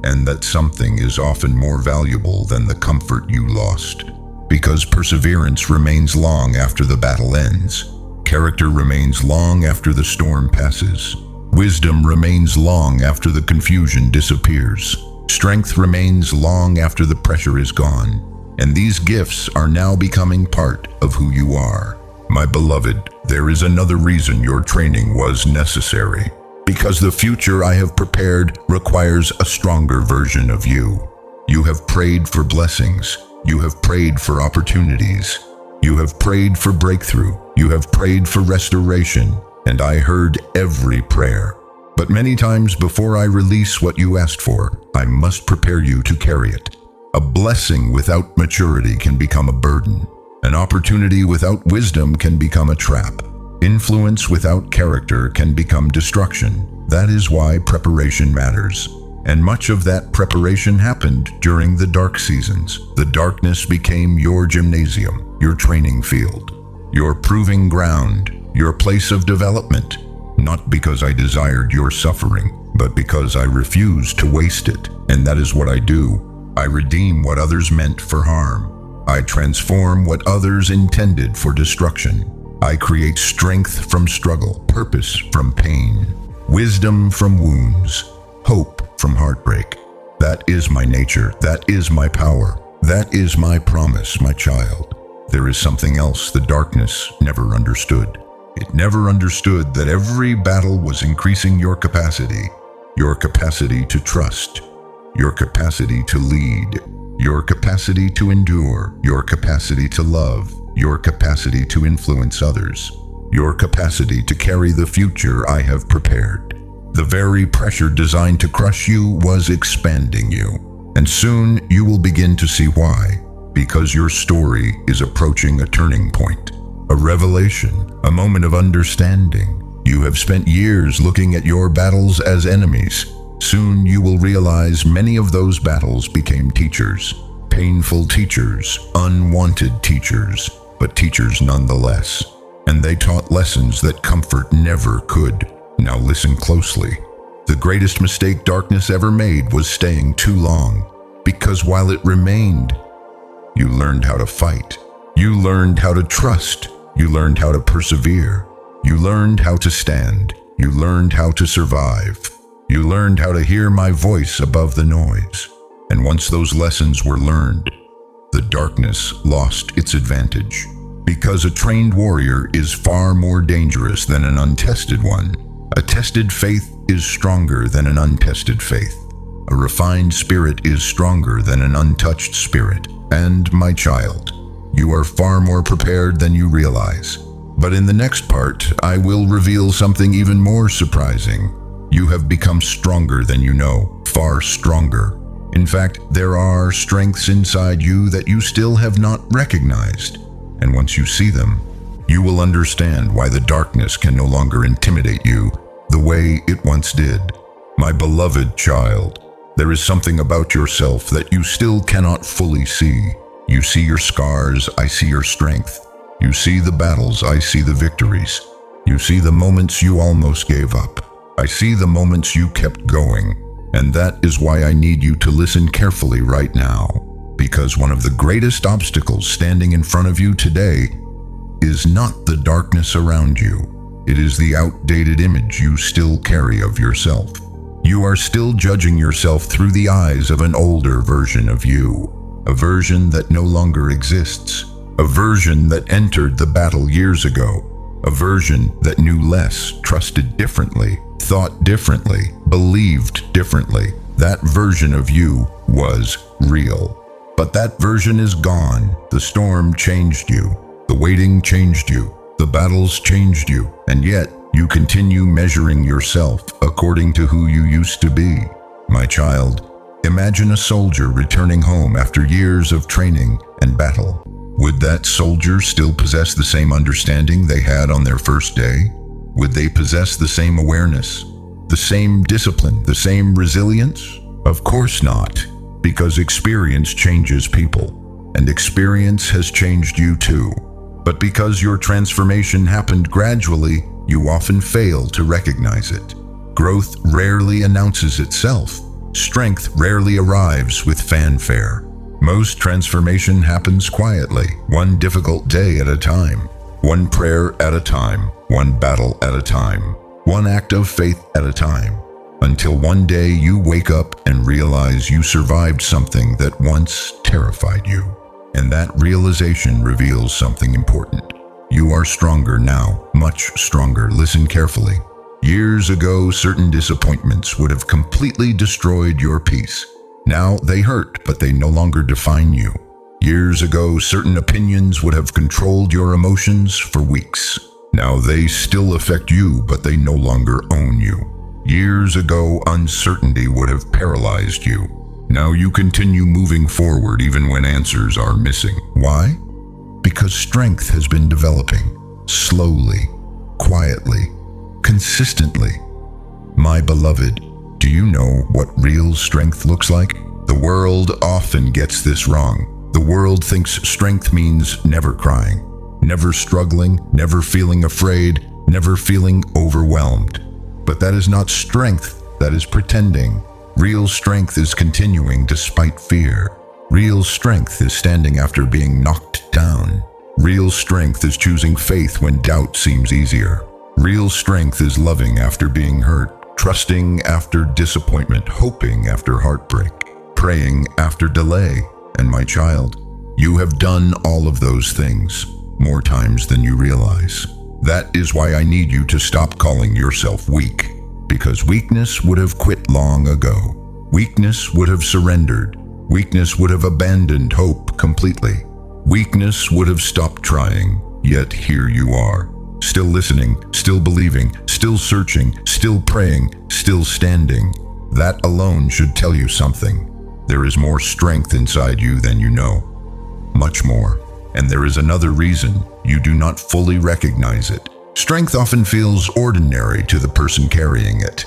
and that something is often more valuable than the comfort you lost. Because perseverance remains long after the battle ends. Character remains long after the storm passes. Wisdom remains long after the confusion disappears. Strength remains long after the pressure is gone. And these gifts are now becoming part of who you are. My beloved, there is another reason your training was necessary. Because the future I have prepared requires a stronger version of you. You have prayed for blessings. You have prayed for opportunities. You have prayed for breakthrough. You have prayed for restoration. And I heard every prayer. But many times before I release what you asked for, I must prepare you to carry it. A blessing without maturity can become a burden. An opportunity without wisdom can become a trap. Influence without character can become destruction. That is why preparation matters. And much of that preparation happened during the dark seasons. The darkness became your gymnasium, your training field, your proving ground, your place of development. Not because I desired your suffering, but because I refused to waste it. And that is what I do. I redeem what others meant for harm. I transform what others intended for destruction. I create strength from struggle, purpose from pain, wisdom from wounds, hope from heartbreak. That is my nature. That is my power. That is my promise, my child. There is something else the darkness never understood. It never understood that every battle was increasing your capacity to trust, your capacity to lead, your capacity to endure, your capacity to love, your capacity to influence others, your capacity to carry the future I have prepared. The very pressure designed to crush you was expanding you. And soon you will begin to see why. Because your story is approaching a turning point, a revelation, a moment of understanding. You have spent years looking at your battles as enemies. Soon you will realize many of those battles became teachers. Painful teachers, unwanted teachers, but teachers nonetheless. And they taught lessons that comfort never could. Now listen closely. The greatest mistake darkness ever made was staying too long. Because while it remained, you learned how to fight. You learned how to trust. You learned how to persevere. You learned how to stand. You learned how to survive. You learned how to hear my voice above the noise. And once those lessons were learned, the darkness lost its advantage. Because a trained warrior is far more dangerous than an untested one. A tested faith is stronger than an untested faith. A refined spirit is stronger than an untouched spirit. And my child, you are far more prepared than you realize. But in the next part, I will reveal something even more surprising. You have become stronger than you know, far stronger. In fact, there are strengths inside you that you still have not recognized. And once you see them, you will understand why the darkness can no longer intimidate you the way it once did. My beloved child, there is something about yourself that you still cannot fully see. You see your scars, I see your strength. You see the battles, I see the victories. You see the moments you almost gave up. I see the moments you kept going. And that is why I need you to listen carefully right now. Because one of the greatest obstacles standing in front of you today is not the darkness around you. It is the outdated image you still carry of yourself. You are still judging yourself through the eyes of an older version of you. A version that no longer exists. A version that entered the battle years ago. A version that knew less, trusted differently, thought differently, believed differently. That version of you was real. But that version is gone. The storm changed you. The waiting changed you. The battles changed you. And yet, you continue measuring yourself according to who you used to be. My child, imagine a soldier returning home after years of training and battle. Would that soldier still possess the same understanding they had on their first day? Would they possess the same awareness, the same discipline, the same resilience? Of course not, because experience changes people, and experience has changed you too. But because your transformation happened gradually, you often fail to recognize it. Growth rarely announces itself. Strength rarely arrives with fanfare. Most transformation happens quietly, one difficult day at a time, one prayer at a time, one battle at a time, one act of faith at a time, until one day you wake up and realize you survived something that once terrified you. And that realization reveals something important. You are stronger now, much stronger. Listen carefully. Years ago, certain disappointments would have completely destroyed your peace. Now they hurt, but they no longer define you. Years ago, certain opinions would have controlled your emotions for weeks. Now they still affect you, but they no longer own you. Years ago, uncertainty would have paralyzed you. Now you continue moving forward even when answers are missing. Why? Because strength has been developing, slowly, quietly, consistently. My beloved, do you know what real strength looks like? The world often gets this wrong. The world thinks strength means never crying, never struggling, never feeling afraid, never feeling overwhelmed. But that is not strength, that is pretending. Real strength is continuing despite fear. Real strength is standing after being knocked down. Real strength is choosing faith when doubt seems easier. Real strength is loving after being hurt, trusting after disappointment, hoping after heartbreak, praying after delay. And my child, you have done all of those things more times than you realize. That is why I need you to stop calling yourself weak, because weakness would have quit long ago. Weakness would have surrendered. Weakness would have abandoned hope completely. Weakness would have stopped trying, yet here you are. Still listening, still believing, still searching, still praying, still standing. That alone should tell you something. There is more strength inside you than you know. Much more. And there is another reason you do not fully recognize it. Strength often feels ordinary to the person carrying it.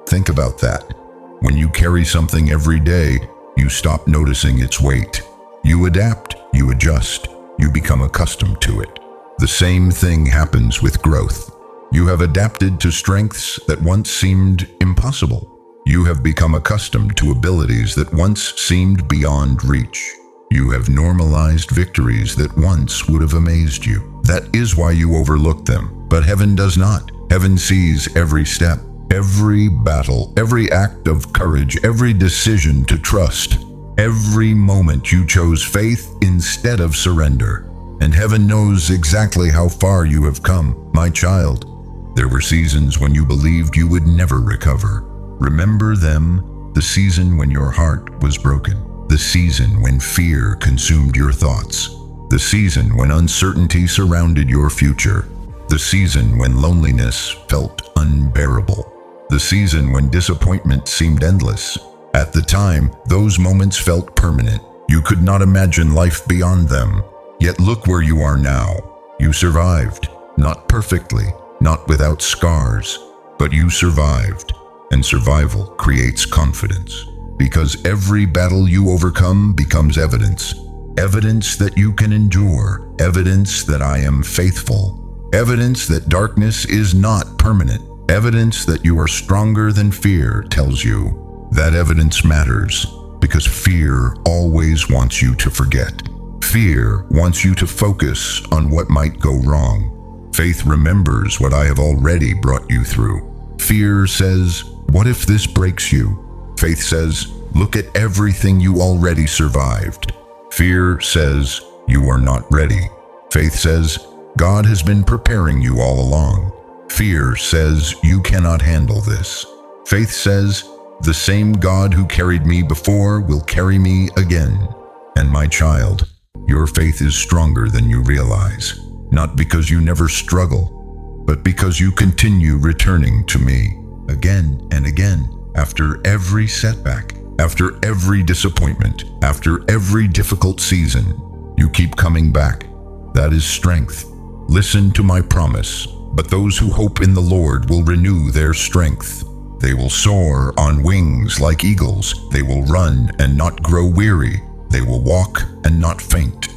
Think about that. When you carry something every day, you stop noticing its weight. You adapt, you adjust, you become accustomed to it. The same thing happens with growth. You have adapted to strengths that once seemed impossible. You have become accustomed to abilities that once seemed beyond reach. You have normalized victories that once would have amazed you. That is why you overlook them. But heaven does not. Heaven sees every step, every battle, every act of courage, every decision to trust. Every moment you chose faith instead of surrender. And heaven knows exactly how far you have come, my child. There were seasons when you believed you would never recover. Remember them, the season when your heart was broken, the season when fear consumed your thoughts, the season when uncertainty surrounded your future, the season when loneliness felt unbearable, the season when disappointment seemed endless. At the time, those moments felt permanent. You could not imagine life beyond them. Yet look where you are now. You survived, not perfectly, not without scars, but you survived. And survival creates confidence, because every battle you overcome becomes evidence. Evidence that you can endure, evidence that I am faithful, evidence that darkness is not permanent, evidence that you are stronger than fear tells you. That evidence matters, because fear always wants you to forget. Fear wants you to focus on what might go wrong. Faith remembers what I have already brought you through. Fear says, what if this breaks you? Faith says, look at everything you already survived. Fear says, you are not ready. Faith says, God has been preparing you all along. Fear says, you cannot handle this. Faith says, the same God who carried me before will carry me again. And my child, your faith is stronger than you realize, not because you never struggle, but because you continue returning to me again and again, after every setback, after every disappointment, after every difficult season. You keep coming back. That is strength. Listen to my promise. But those who hope in the Lord will renew their strength. They will soar on wings like eagles. They will run and not grow weary. They will walk and not faint.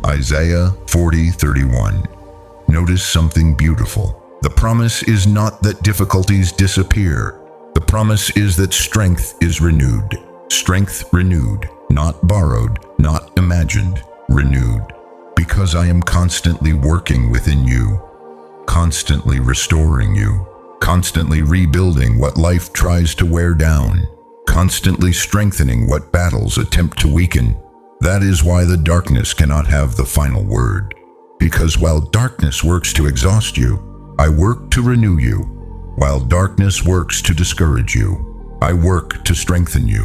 Isaiah 40:31. Notice something beautiful. The promise is not that difficulties disappear. The promise is that strength is renewed. Strength renewed, not borrowed, not imagined, renewed. Because I am constantly working within you, constantly restoring you, constantly rebuilding what life tries to wear down, constantly strengthening what battles attempt to weaken. That is why the darkness cannot have the final word. Because while darkness works to exhaust you, I work to renew you. While darkness works to discourage you, I work to strengthen you.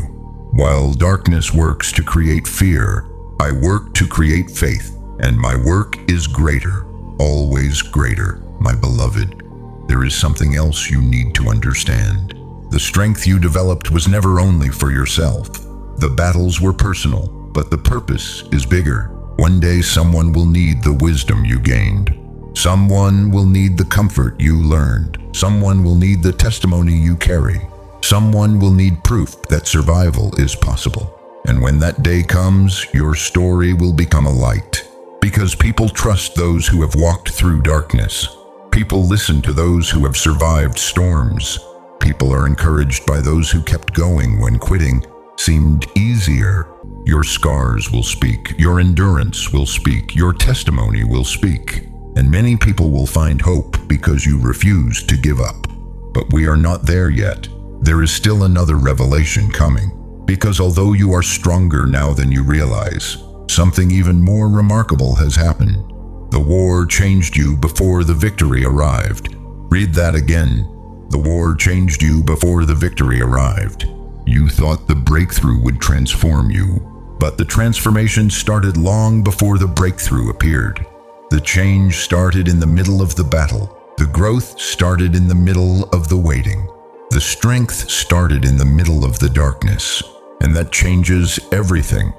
While darkness works to create fear, I work to create faith. And my work is greater, always greater, my beloved. There is something else you need to understand. The strength you developed was never only for yourself. The battles were personal, but the purpose is bigger. One day someone will need the wisdom you gained. Someone will need the comfort you learned. Someone will need the testimony you carry. Someone will need proof that survival is possible. And when that day comes, your story will become a light. Because people trust those who have walked through darkness. People listen to those who have survived storms. People are encouraged by those who kept going when quitting seemed easier. Your scars will speak. Your endurance will speak. Your testimony will speak. And many people will find hope because you refuse to give up. But we are not there yet. There is still another revelation coming. Because although you are stronger now than you realize, something even more remarkable has happened. The war changed you before the victory arrived. Read that again. The war changed you before the victory arrived. You thought the breakthrough would transform you, but the transformation started long before the breakthrough appeared. The change started in the middle of the battle. The growth started in the middle of the waiting. The strength started in the middle of the darkness. And that changes everything.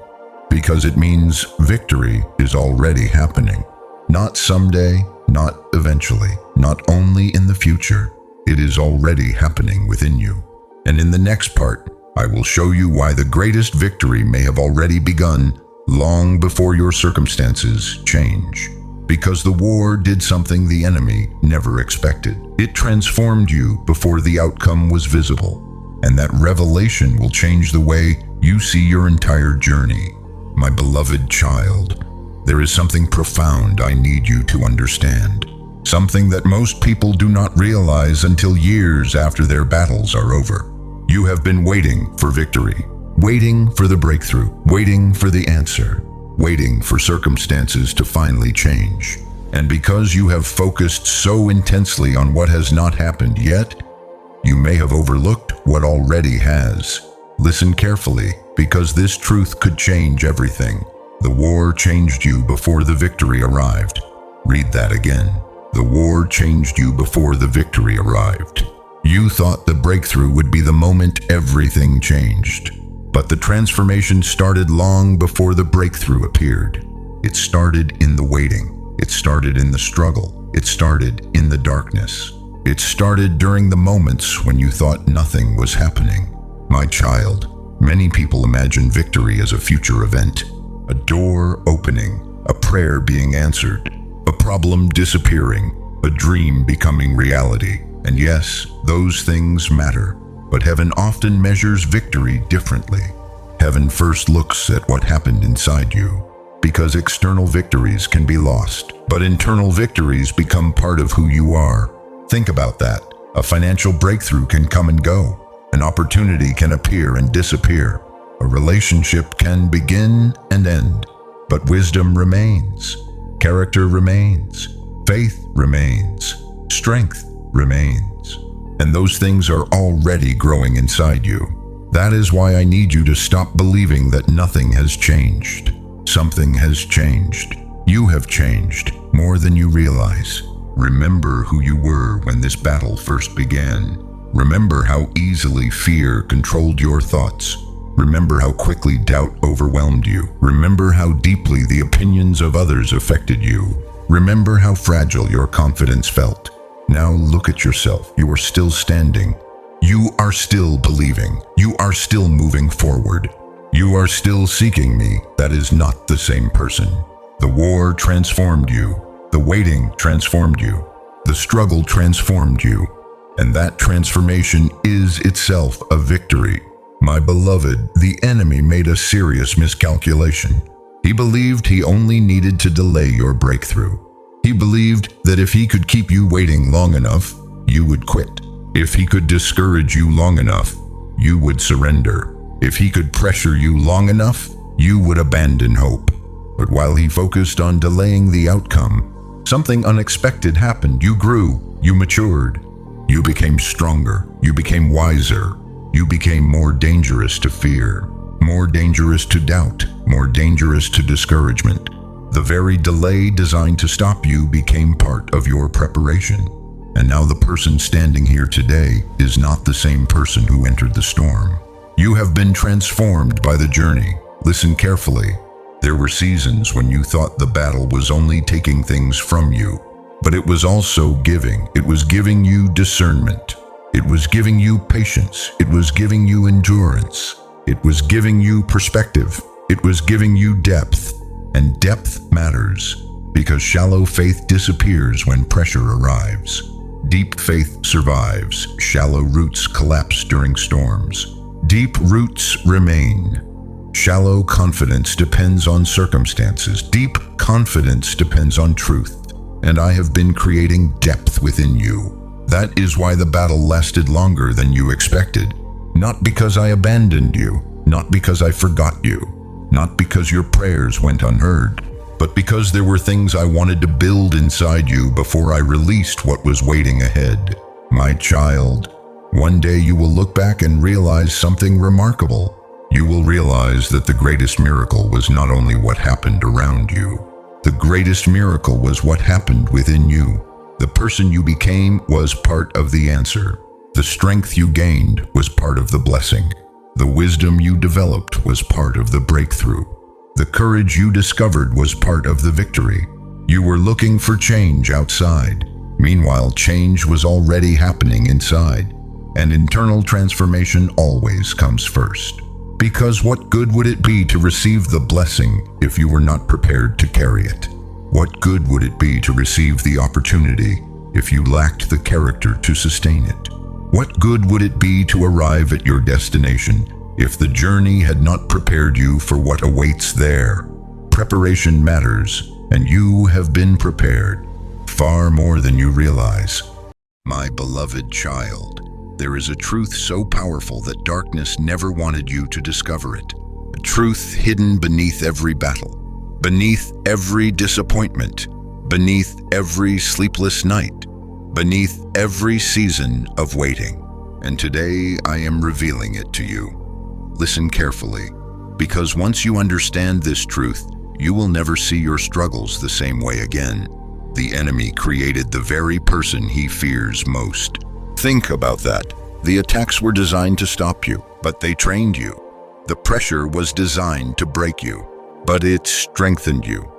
Because it means victory is already happening. Not someday, not eventually, not only in the future. It is already happening within you. And in the next part, I will show you why the greatest victory may have already begun long before your circumstances change. Because the war did something the enemy never expected. It transformed you before the outcome was visible. And that revelation will change the way you see your entire journey. My beloved child, there is something profound I need you to understand. Something that most people do not realize until years after their battles are over. You have been waiting for victory, waiting for the breakthrough, waiting for the answer, waiting for circumstances to finally change. And because you have focused so intensely on what has not happened yet, you may have overlooked what already has. Listen carefully, because this truth could change everything. The war changed you before the victory arrived. Read that again. The war changed you before the victory arrived. You thought the breakthrough would be the moment everything changed. But the transformation started long before the breakthrough appeared. It started in the waiting. It started in the struggle. It started in the darkness. It started during the moments when you thought nothing was happening. My child, many people imagine victory as a future event. A door opening, a prayer being answered, a problem disappearing, a dream becoming reality. And yes, those things matter, but heaven often measures victory differently. Heaven first looks at what happened inside you, because external victories can be lost, but internal victories become part of who you are. Think about that. A financial breakthrough can come and go. An opportunity can appear and disappear. A relationship can begin and end, but wisdom remains. Character remains. Faith remains. Strength remains. And those things are already growing inside you. That is why I need you to stop believing that nothing has changed. Something has changed. You have changed more than you realize. Remember who you were when this battle first began. Remember how easily fear controlled your thoughts. Remember how quickly doubt overwhelmed you. Remember how deeply the opinions of others affected you. Remember how fragile your confidence felt. Now look at yourself. You are still standing. You are still believing. You are still moving forward. You are still seeking me. That is not the same person. The war transformed you. The waiting transformed you. The struggle transformed you. And that transformation is itself a victory. My beloved, the enemy made a serious miscalculation. He believed he only needed to delay your breakthrough. He believed that if he could keep you waiting long enough, you would quit. If he could discourage you long enough, you would surrender. If he could pressure you long enough, you would abandon hope. But while he focused on delaying the outcome, something unexpected happened. You grew, you matured, you became stronger, you became wiser, you became more dangerous to fear, more dangerous to doubt, more dangerous to discouragement. The very delay designed to stop you became part of your preparation. And now the person standing here today is not the same person who entered the storm. You have been transformed by the journey. Listen carefully. There were seasons when you thought the battle was only taking things from you, but it was also giving. It was giving you discernment. It was giving you patience. It was giving you endurance. It was giving you perspective. It was giving you depth. And depth matters, because shallow faith disappears when pressure arrives. Deep faith survives. Shallow roots collapse during storms. Deep roots remain. Shallow confidence depends on circumstances. Deep confidence depends on truth. And I have been creating depth within you. That is why the battle lasted longer than you expected. Not because I abandoned you, not because I forgot you, not because your prayers went unheard, but because there were things I wanted to build inside you before I released what was waiting ahead. My child, one day you will look back and realize something remarkable. You will realize that the greatest miracle was not only what happened around you. The greatest miracle was what happened within you. The person you became was part of the answer. The strength you gained was part of the blessing. The wisdom you developed was part of the breakthrough. The courage you discovered was part of the victory. You were looking for change outside. Meanwhile, change was already happening inside. And internal transformation always comes first. Because what good would it be to receive the blessing if you were not prepared to carry it? What good would it be to receive the opportunity if you lacked the character to sustain it? What good would it be to arrive at your destination if the journey had not prepared you for what awaits there? Preparation matters, and you have been prepared, far more than you realize. My beloved child, there is a truth so powerful that darkness never wanted you to discover it. A truth hidden beneath every battle, beneath every disappointment, beneath every sleepless night, beneath every season of waiting. And today I am revealing it to you. Listen carefully, because once you understand this truth, you will never see your struggles the same way again. The enemy created the very person he fears most. Think about that. The attacks were designed to stop you, but they trained you. The pressure was designed to break you, but it strengthened you.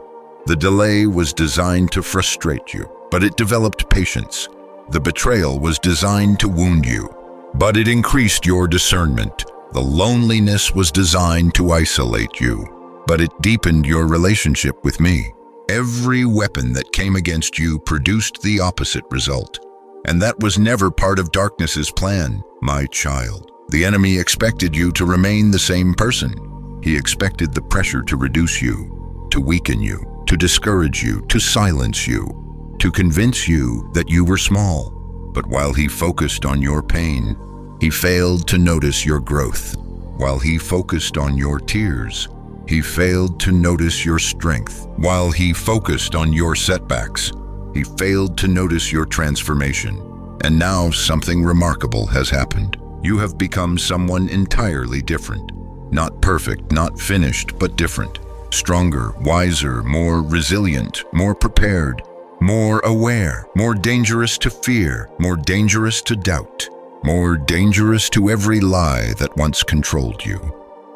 The delay was designed to frustrate you, but it developed patience. The betrayal was designed to wound you, but it increased your discernment. The loneliness was designed to isolate you, but it deepened your relationship with me. Every weapon that came against you produced the opposite result. And that was never part of darkness's plan, my child. The enemy expected you to remain the same person. He expected the pressure to reduce you, to weaken you, to discourage you, to silence you, to convince you that you were small. But while he focused on your pain, he failed to notice your growth. While he focused on your tears, he failed to notice your strength. While he focused on your setbacks, he failed to notice your transformation. And now something remarkable has happened. You have become someone entirely different. Not perfect, not finished, but different. Stronger, wiser, more resilient, more prepared, more aware, more dangerous to fear, more dangerous to doubt, more dangerous to every lie that once controlled you.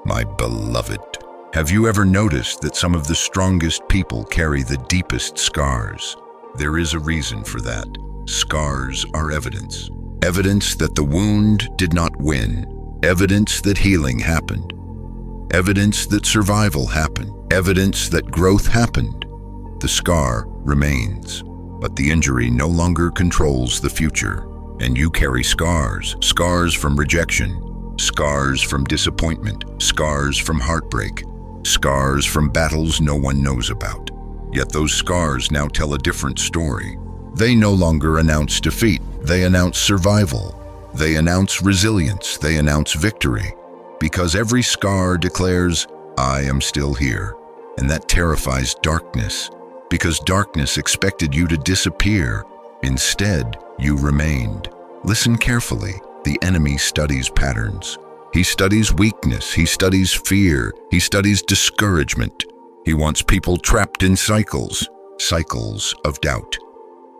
My beloved, have you ever noticed that some of the strongest people carry the deepest scars? There is a reason for that. Scars are evidence. Evidence that the wound did not win. Evidence that healing happened. Evidence that survival happened. Evidence that growth happened. The scar remains, but the injury no longer controls the future. And you carry scars, scars from rejection, scars from disappointment, scars from heartbreak, scars from battles no one knows about. Yet those scars now tell a different story. They no longer announce defeat, they announce survival. They announce resilience, they announce victory. Because every scar declares, I am still here. And that terrifies darkness, because darkness expected you to disappear. Instead, you remained. Listen carefully. The enemy studies patterns. He studies weakness, he studies fear, he studies discouragement. He wants people trapped in cycles, cycles of doubt,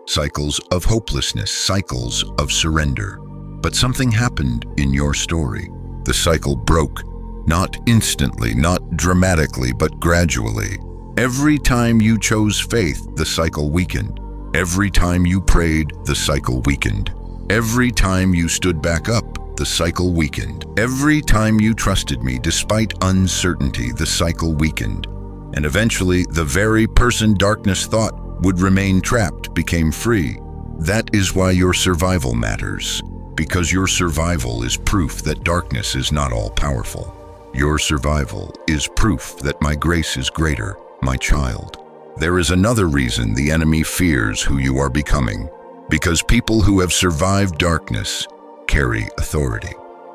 cycles of hopelessness, cycles of surrender. But something happened in your story. The cycle broke, not instantly, not dramatically, but gradually. Every time you chose faith, the cycle weakened. Every time you prayed, the cycle weakened. Every time you stood back up, the cycle weakened. Every time you trusted me, despite uncertainty, the cycle weakened. And eventually, the very person darkness thought would remain trapped became free. That is why your survival matters. Because your survival is proof that darkness is not all-powerful. Your survival is proof that my grace is greater, my child. There is another reason the enemy fears who you are becoming. Because people who have survived darkness carry authority.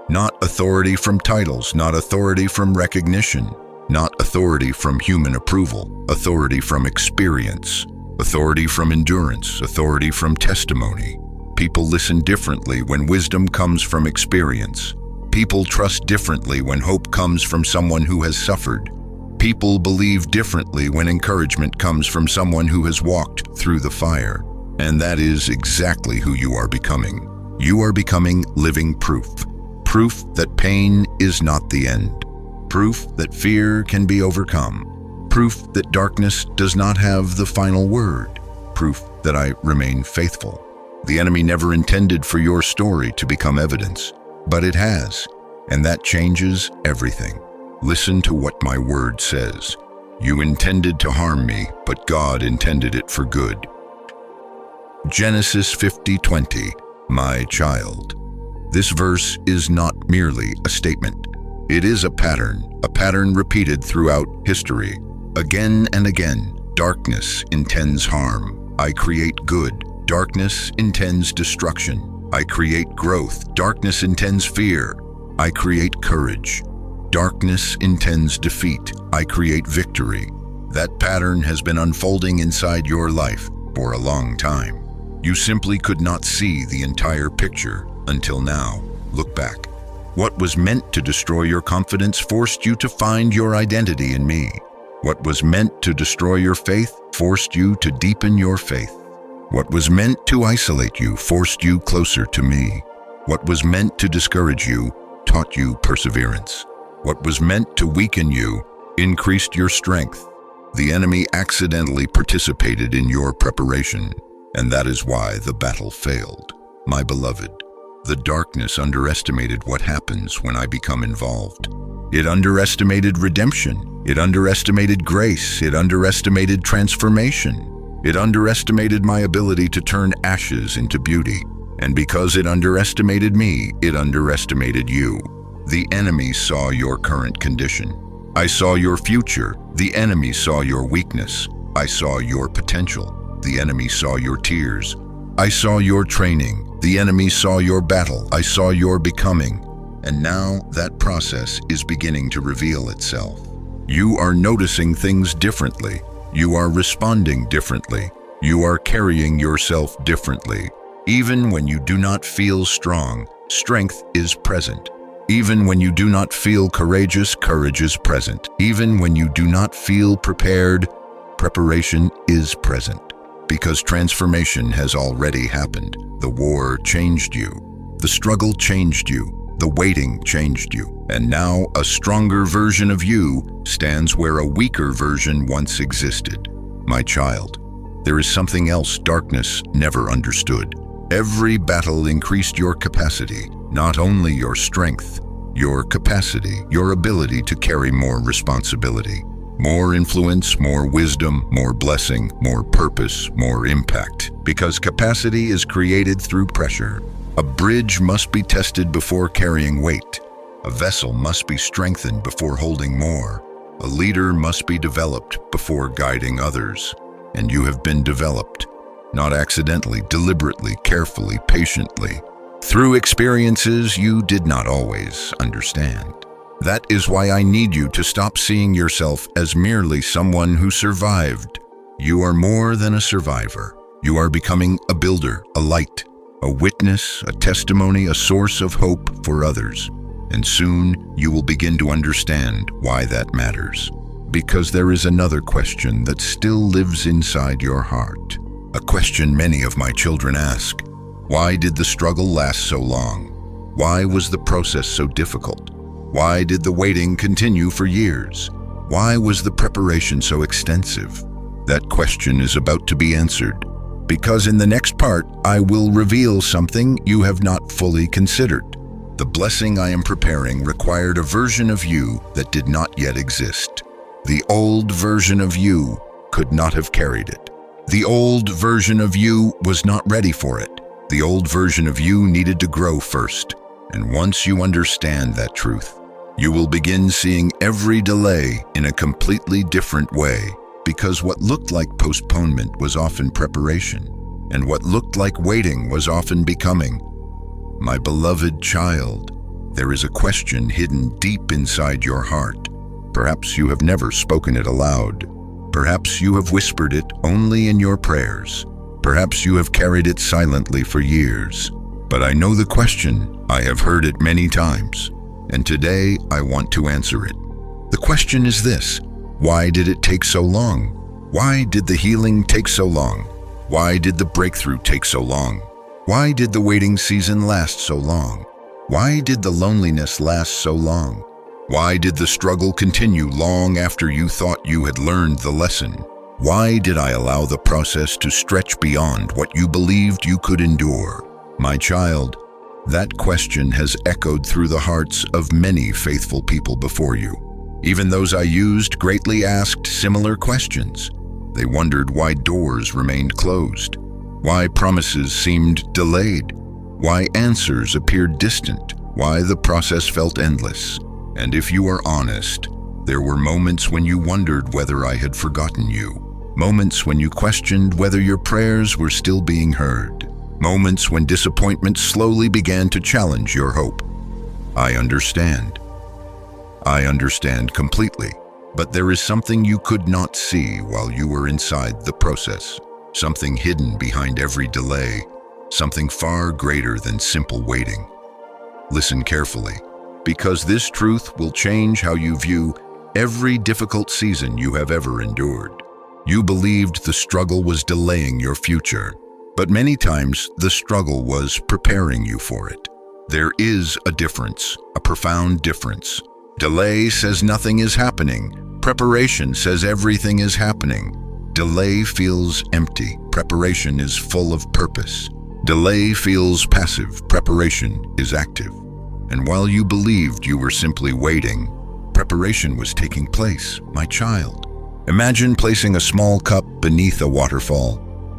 Not authority from titles, not authority from recognition, not authority from human approval, authority from experience, authority from endurance, authority from testimony. People listen differently when wisdom comes from experience. People trust differently when hope comes from someone who has suffered. People believe differently when encouragement comes from someone who has walked through the fire. And that is exactly who you are becoming. You are becoming living proof. Proof that pain is not the end. Proof that fear can be overcome. Proof that darkness does not have the final word. Proof that I remain faithful. The enemy never intended for your story to become evidence, but it has, and that changes everything. Listen to what my word says. You intended to harm me, but God intended it for good. Genesis 50:20, my child. This verse is not merely a statement. It is a pattern repeated throughout history. Again and again, darkness intends harm. I create good. Darkness intends destruction. I create growth. Darkness intends fear. I create courage. Darkness intends defeat. I create victory. That pattern has been unfolding inside your life for a long time. You simply could not see the entire picture until now. Look back. What was meant to destroy your confidence forced you to find your identity in me. What was meant to destroy your faith forced you to deepen your faith. What was meant to isolate you forced you closer to me. What was meant to discourage you taught you perseverance. What was meant to weaken you increased your strength. The enemy accidentally participated in your preparation, and that is why the battle failed. My beloved, the darkness underestimated what happens when I become involved. It underestimated redemption. It underestimated grace. It underestimated transformation. It underestimated my ability to turn ashes into beauty. And because it underestimated me, it underestimated you. The enemy saw your current condition. I saw your future. The enemy saw your weakness. I saw your potential. The enemy saw your tears. I saw your training. The enemy saw your battle. I saw your becoming. And now that process is beginning to reveal itself. You are noticing things differently. You are responding differently. You are carrying yourself differently. Even when you do not feel strong, strength is present. Even when you do not feel courageous, courage is present. Even when you do not feel prepared, preparation is present. Because transformation has already happened. The war changed you. The struggle changed you. The waiting changed you. And now a stronger version of you stands where a weaker version once existed. My child, there is something else darkness never understood. Every battle increased your capacity, not only your strength, your capacity, your ability to carry more responsibility, more influence, more wisdom, more blessing, more purpose, more impact. Because capacity is created through pressure. A bridge must be tested before carrying weight. A vessel must be strengthened before holding more. A leader must be developed before guiding others. And you have been developed, not accidentally, deliberately, carefully, patiently, through experiences you did not always understand. That is why I need you to stop seeing yourself as merely someone who survived. You are more than a survivor. You are becoming a builder, a light, a witness, a testimony, a source of hope for others. And soon you will begin to understand why that matters. Because there is another question that still lives inside your heart. A question many of my children ask. Why did the struggle last so long? Why was the process so difficult? Why did the waiting continue for years? Why was the preparation so extensive? That question is about to be answered. Because in the next part, I will reveal something you have not fully considered. The blessing I am preparing required a version of you that did not yet exist. The old version of you could not have carried it. The old version of you was not ready for it. The old version of you needed to grow first. And once you understand that truth, you will begin seeing every delay in a completely different way. Because what looked like postponement was often preparation, and what looked like waiting was often becoming. My beloved child, there is a question hidden deep inside your heart. Perhaps you have never spoken it aloud. Perhaps you have whispered it only in your prayers. Perhaps you have carried it silently for years. But I know the question. I have heard it many times. And today I want to answer it. The question is this: why did it take so long? Why did the healing take so long? Why did the breakthrough take so long? Why did the waiting season last so long? Why did the loneliness last so long? Why did the struggle continue long after you thought you had learned the lesson? Why did I allow the process to stretch beyond what you believed you could endure? My child, that question has echoed through the hearts of many faithful people before you. Even those I used greatly asked similar questions. They wondered why doors remained closed, why promises seemed delayed, why answers appeared distant, why the process felt endless. And if you are honest, there were moments when you wondered whether I had forgotten you. Moments when you questioned whether your prayers were still being heard. Moments when disappointment slowly began to challenge your hope. I understand. I understand completely. But there is something you could not see while you were inside the process. Something hidden behind every delay. Something far greater than simple waiting. Listen carefully. Because this truth will change how you view every difficult season you have ever endured. You believed the struggle was delaying your future, but many times the struggle was preparing you for it. There is a difference, a profound difference. Delay says nothing is happening. Preparation says everything is happening. Delay feels empty. Preparation is full of purpose. Delay feels passive. Preparation is active. And while you believed you were simply waiting, preparation was taking place, my child. Imagine placing a small cup beneath a waterfall.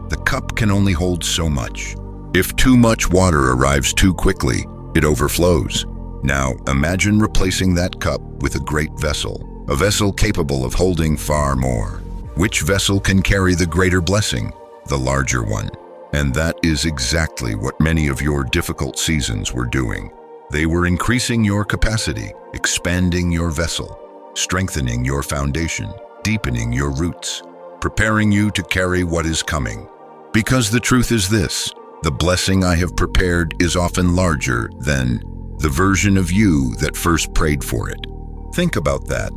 The cup can only hold so much. If too much water arrives too quickly, it overflows. Now, imagine replacing that cup with a great vessel, a vessel capable of holding far more. Which vessel can carry the greater blessing? The larger one. And that is exactly what many of your difficult seasons were doing. They were increasing your capacity, expanding your vessel, strengthening your foundation, deepening your roots, preparing you to carry what is coming. Because the truth is this: the blessing I have prepared is often larger than the version of you that first prayed for it. Think about that.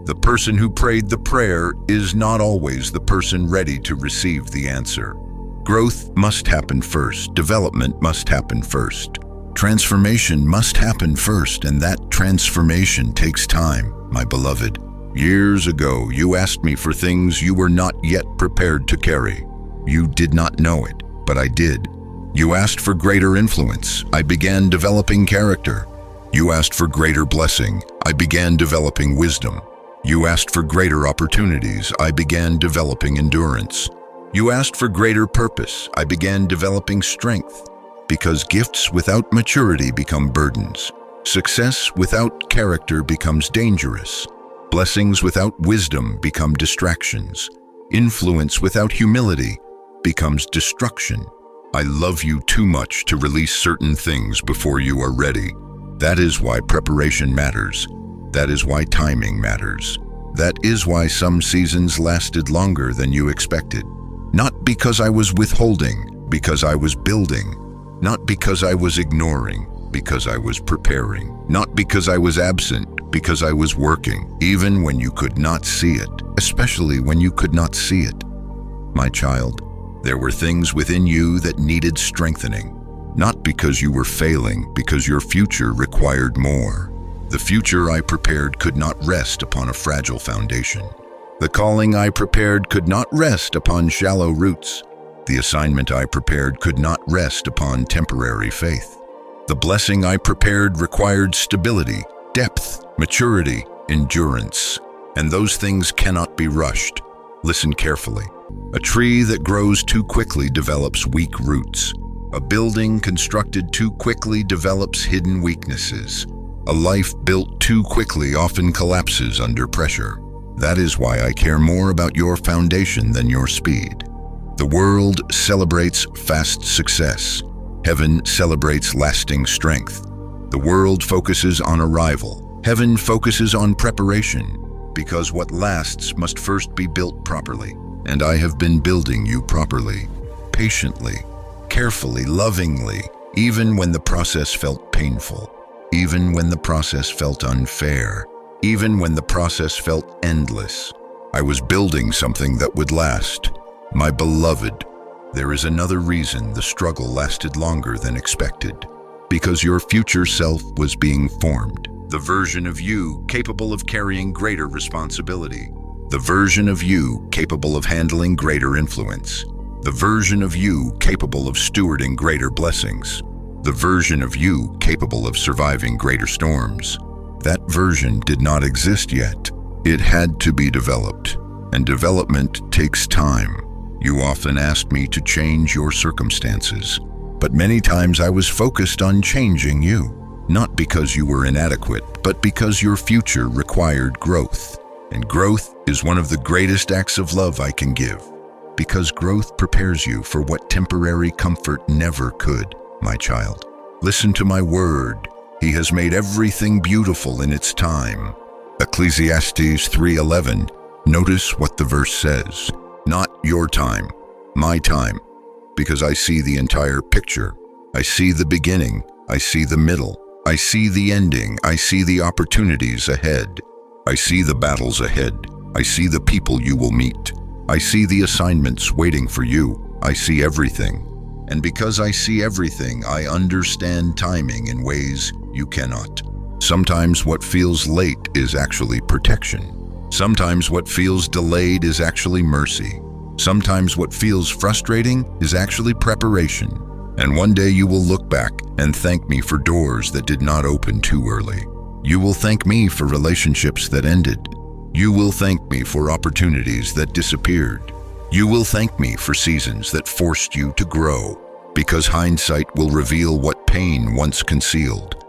The person who prayed the prayer is not always the person ready to receive the answer. Growth must happen first. Development must happen first. Transformation must happen first, and that transformation takes time, my beloved. Years ago, you asked me for things you were not yet prepared to carry. You did not know it, but I did. You asked for greater influence. I began developing character. You asked for greater blessing. I began developing wisdom. You asked for greater opportunities. I began developing endurance. You asked for greater purpose. I began developing strength. because gifts without maturity become burdens. Success without character becomes dangerous. Blessings without wisdom become distractions. Influence without humility becomes destruction. I love you too much to release certain things before you are ready. That is why preparation matters. That is why timing matters. That is why some seasons lasted longer than you expected. Not because I was withholding, because I was building. Not because I was ignoring, because I was preparing. Not because I was absent, because I was working, even when you could not see it, especially when you could not see it. My child, there were things within you that needed strengthening. Not because you were failing, because your future required more. The future I prepared could not rest upon a fragile foundation. The calling I prepared could not rest upon shallow roots. The assignment I prepared could not rest upon temporary faith. The blessing I prepared required stability, depth, maturity, endurance. And those things cannot be rushed. Listen carefully. A tree that grows too quickly develops weak roots. A building constructed too quickly develops hidden weaknesses. A life built too quickly often collapses under pressure. That is why I care more about your foundation than your speed. The world celebrates fast success. Heaven celebrates lasting strength. The world focuses on arrival. Heaven focuses on preparation, because what lasts must first be built properly. And I have been building you properly, patiently, carefully, lovingly, even when the process felt painful. Even when the process felt unfair, even when the process felt endless. I was building something that would last. My beloved, there is another reason the struggle lasted longer than expected. Because your future self was being formed. The version of you capable of carrying greater responsibility. The version of you capable of handling greater influence. The version of you capable of stewarding greater blessings. The version of you capable of surviving greater storms. That version did not exist yet. It had to be developed, and development takes time. You often asked me to change your circumstances, but many times I was focused on changing you, not because you were inadequate, but because your future required growth. And growth is one of the greatest acts of love I can give, because growth prepares you for what temporary comfort never could. My child, listen to my word. He has made everything beautiful in its time. Ecclesiastes 3:11. Notice what the verse says. Not your time, my time, because I see the entire picture. I see the beginning. I see the middle. I see the ending. I see the opportunities ahead. I see the battles ahead. I see the people you will meet. I see the assignments waiting for you. I see everything. And because I see everything, I understand timing in ways you cannot. Sometimes what feels late is actually protection. Sometimes what feels delayed is actually mercy. Sometimes what feels frustrating is actually preparation. And one day you will look back and thank me for doors that did not open too early. You will thank me for relationships that ended. You will thank me for opportunities that disappeared. You will thank me for seasons that forced you to grow, because hindsight will reveal what pain once concealed.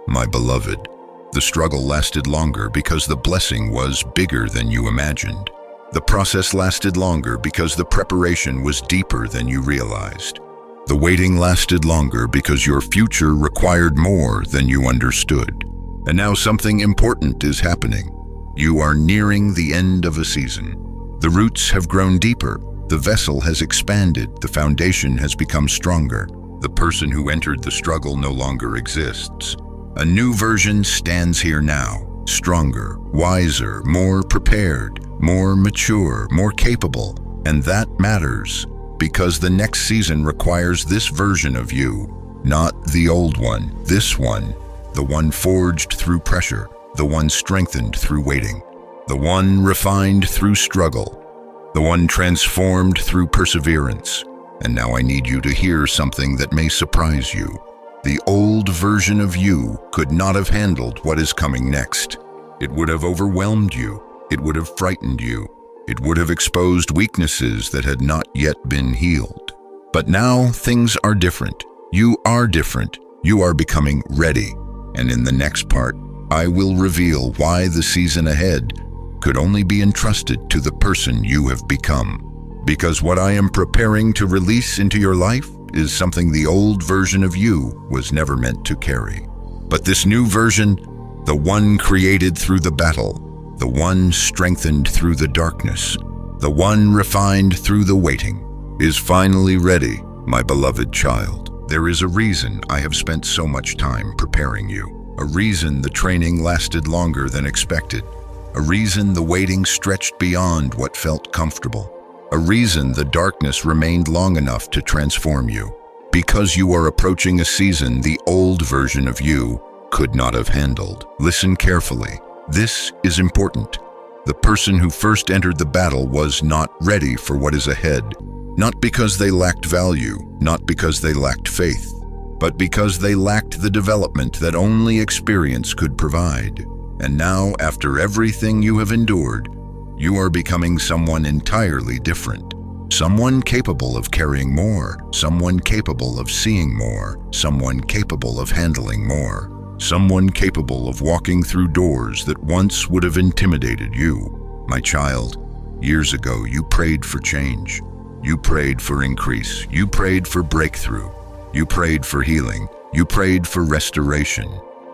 My beloved, the struggle lasted longer because the blessing was bigger than you imagined. The process lasted longer because the preparation was deeper than you realized. The waiting lasted longer because your future required more than you understood. And now something important is happening. You are nearing the end of a season. The roots have grown deeper. The vessel has expanded. The foundation has become stronger. The person who entered the struggle no longer exists. A new version stands here now, stronger, wiser, more prepared, more mature, more capable. And that matters, because the next season requires this version of you, not the old one, this one, the one forged through pressure, the one strengthened through waiting, the one refined through struggle, the one transformed through perseverance. And now I need you to hear something that may surprise you. The old version of you could not have handled what is coming next. It would have overwhelmed you. It would have frightened you. It would have exposed weaknesses that had not yet been healed. But now things are different. You are different. You are becoming ready. And in the next part, I will reveal why the season ahead could only be entrusted to the person you have become. Because what I am preparing to release into your life is something the old version of you was never meant to carry. But this new version, the one created through the battle, the one strengthened through the darkness, the one refined through the waiting, is finally ready, my beloved child. There is a reason I have spent so much time preparing you, a reason the training lasted longer than expected, a reason the waiting stretched beyond what felt comfortable, a reason the darkness remained long enough to transform you. Because you are approaching a season the old version of you could not have handled. Listen carefully. This is important. The person who first entered the battle was not ready for what is ahead, not because they lacked value, not because they lacked faith, but because they lacked the development that only experience could provide. And now, after everything you have endured, you are becoming someone entirely different. Someone capable of carrying more, someone capable of seeing more, someone capable of handling more, someone capable of walking through doors that once would have intimidated you. My child, years ago you prayed for change. You prayed for increase. You prayed for breakthrough. You prayed for healing. You prayed for restoration.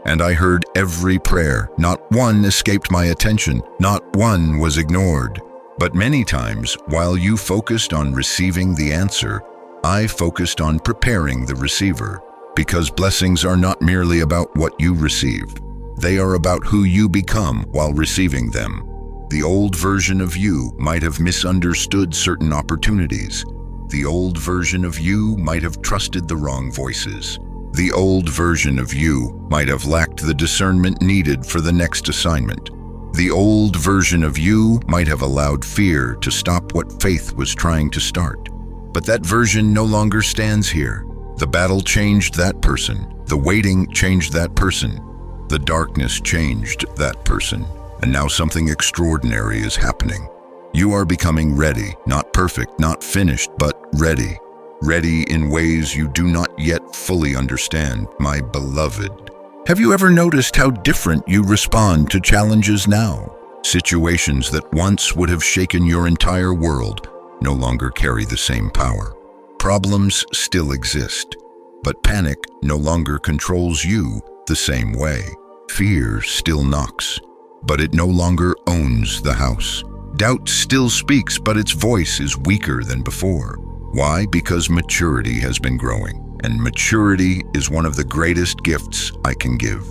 And I heard every prayer. Not one escaped my attention. Not one was ignored. But many times, while you focused on receiving the answer, I focused on preparing the receiver. Because blessings are not merely about what you receive. They are about who you become while receiving them. The old version of you might have misunderstood certain opportunities. The old version of you might have trusted the wrong voices. The old version of you might have lacked the discernment needed for the next assignment. The old version of you might have allowed fear to stop what faith was trying to start. But that version no longer stands here. The battle changed that person. The waiting changed that person. The darkness changed that person. And now something extraordinary is happening. You are becoming ready, not perfect, not finished, but ready. Ready in ways you do not yet fully understand, my beloved. Have you ever noticed how different you respond to challenges now? Situations that once would have shaken your entire world no longer carry the same power. Problems still exist, but panic no longer controls you the same way. Fear still knocks, but it no longer owns the house. Doubt still speaks, but its voice is weaker than before. Why? Because maturity has been growing. And maturity is one of the greatest gifts I can give.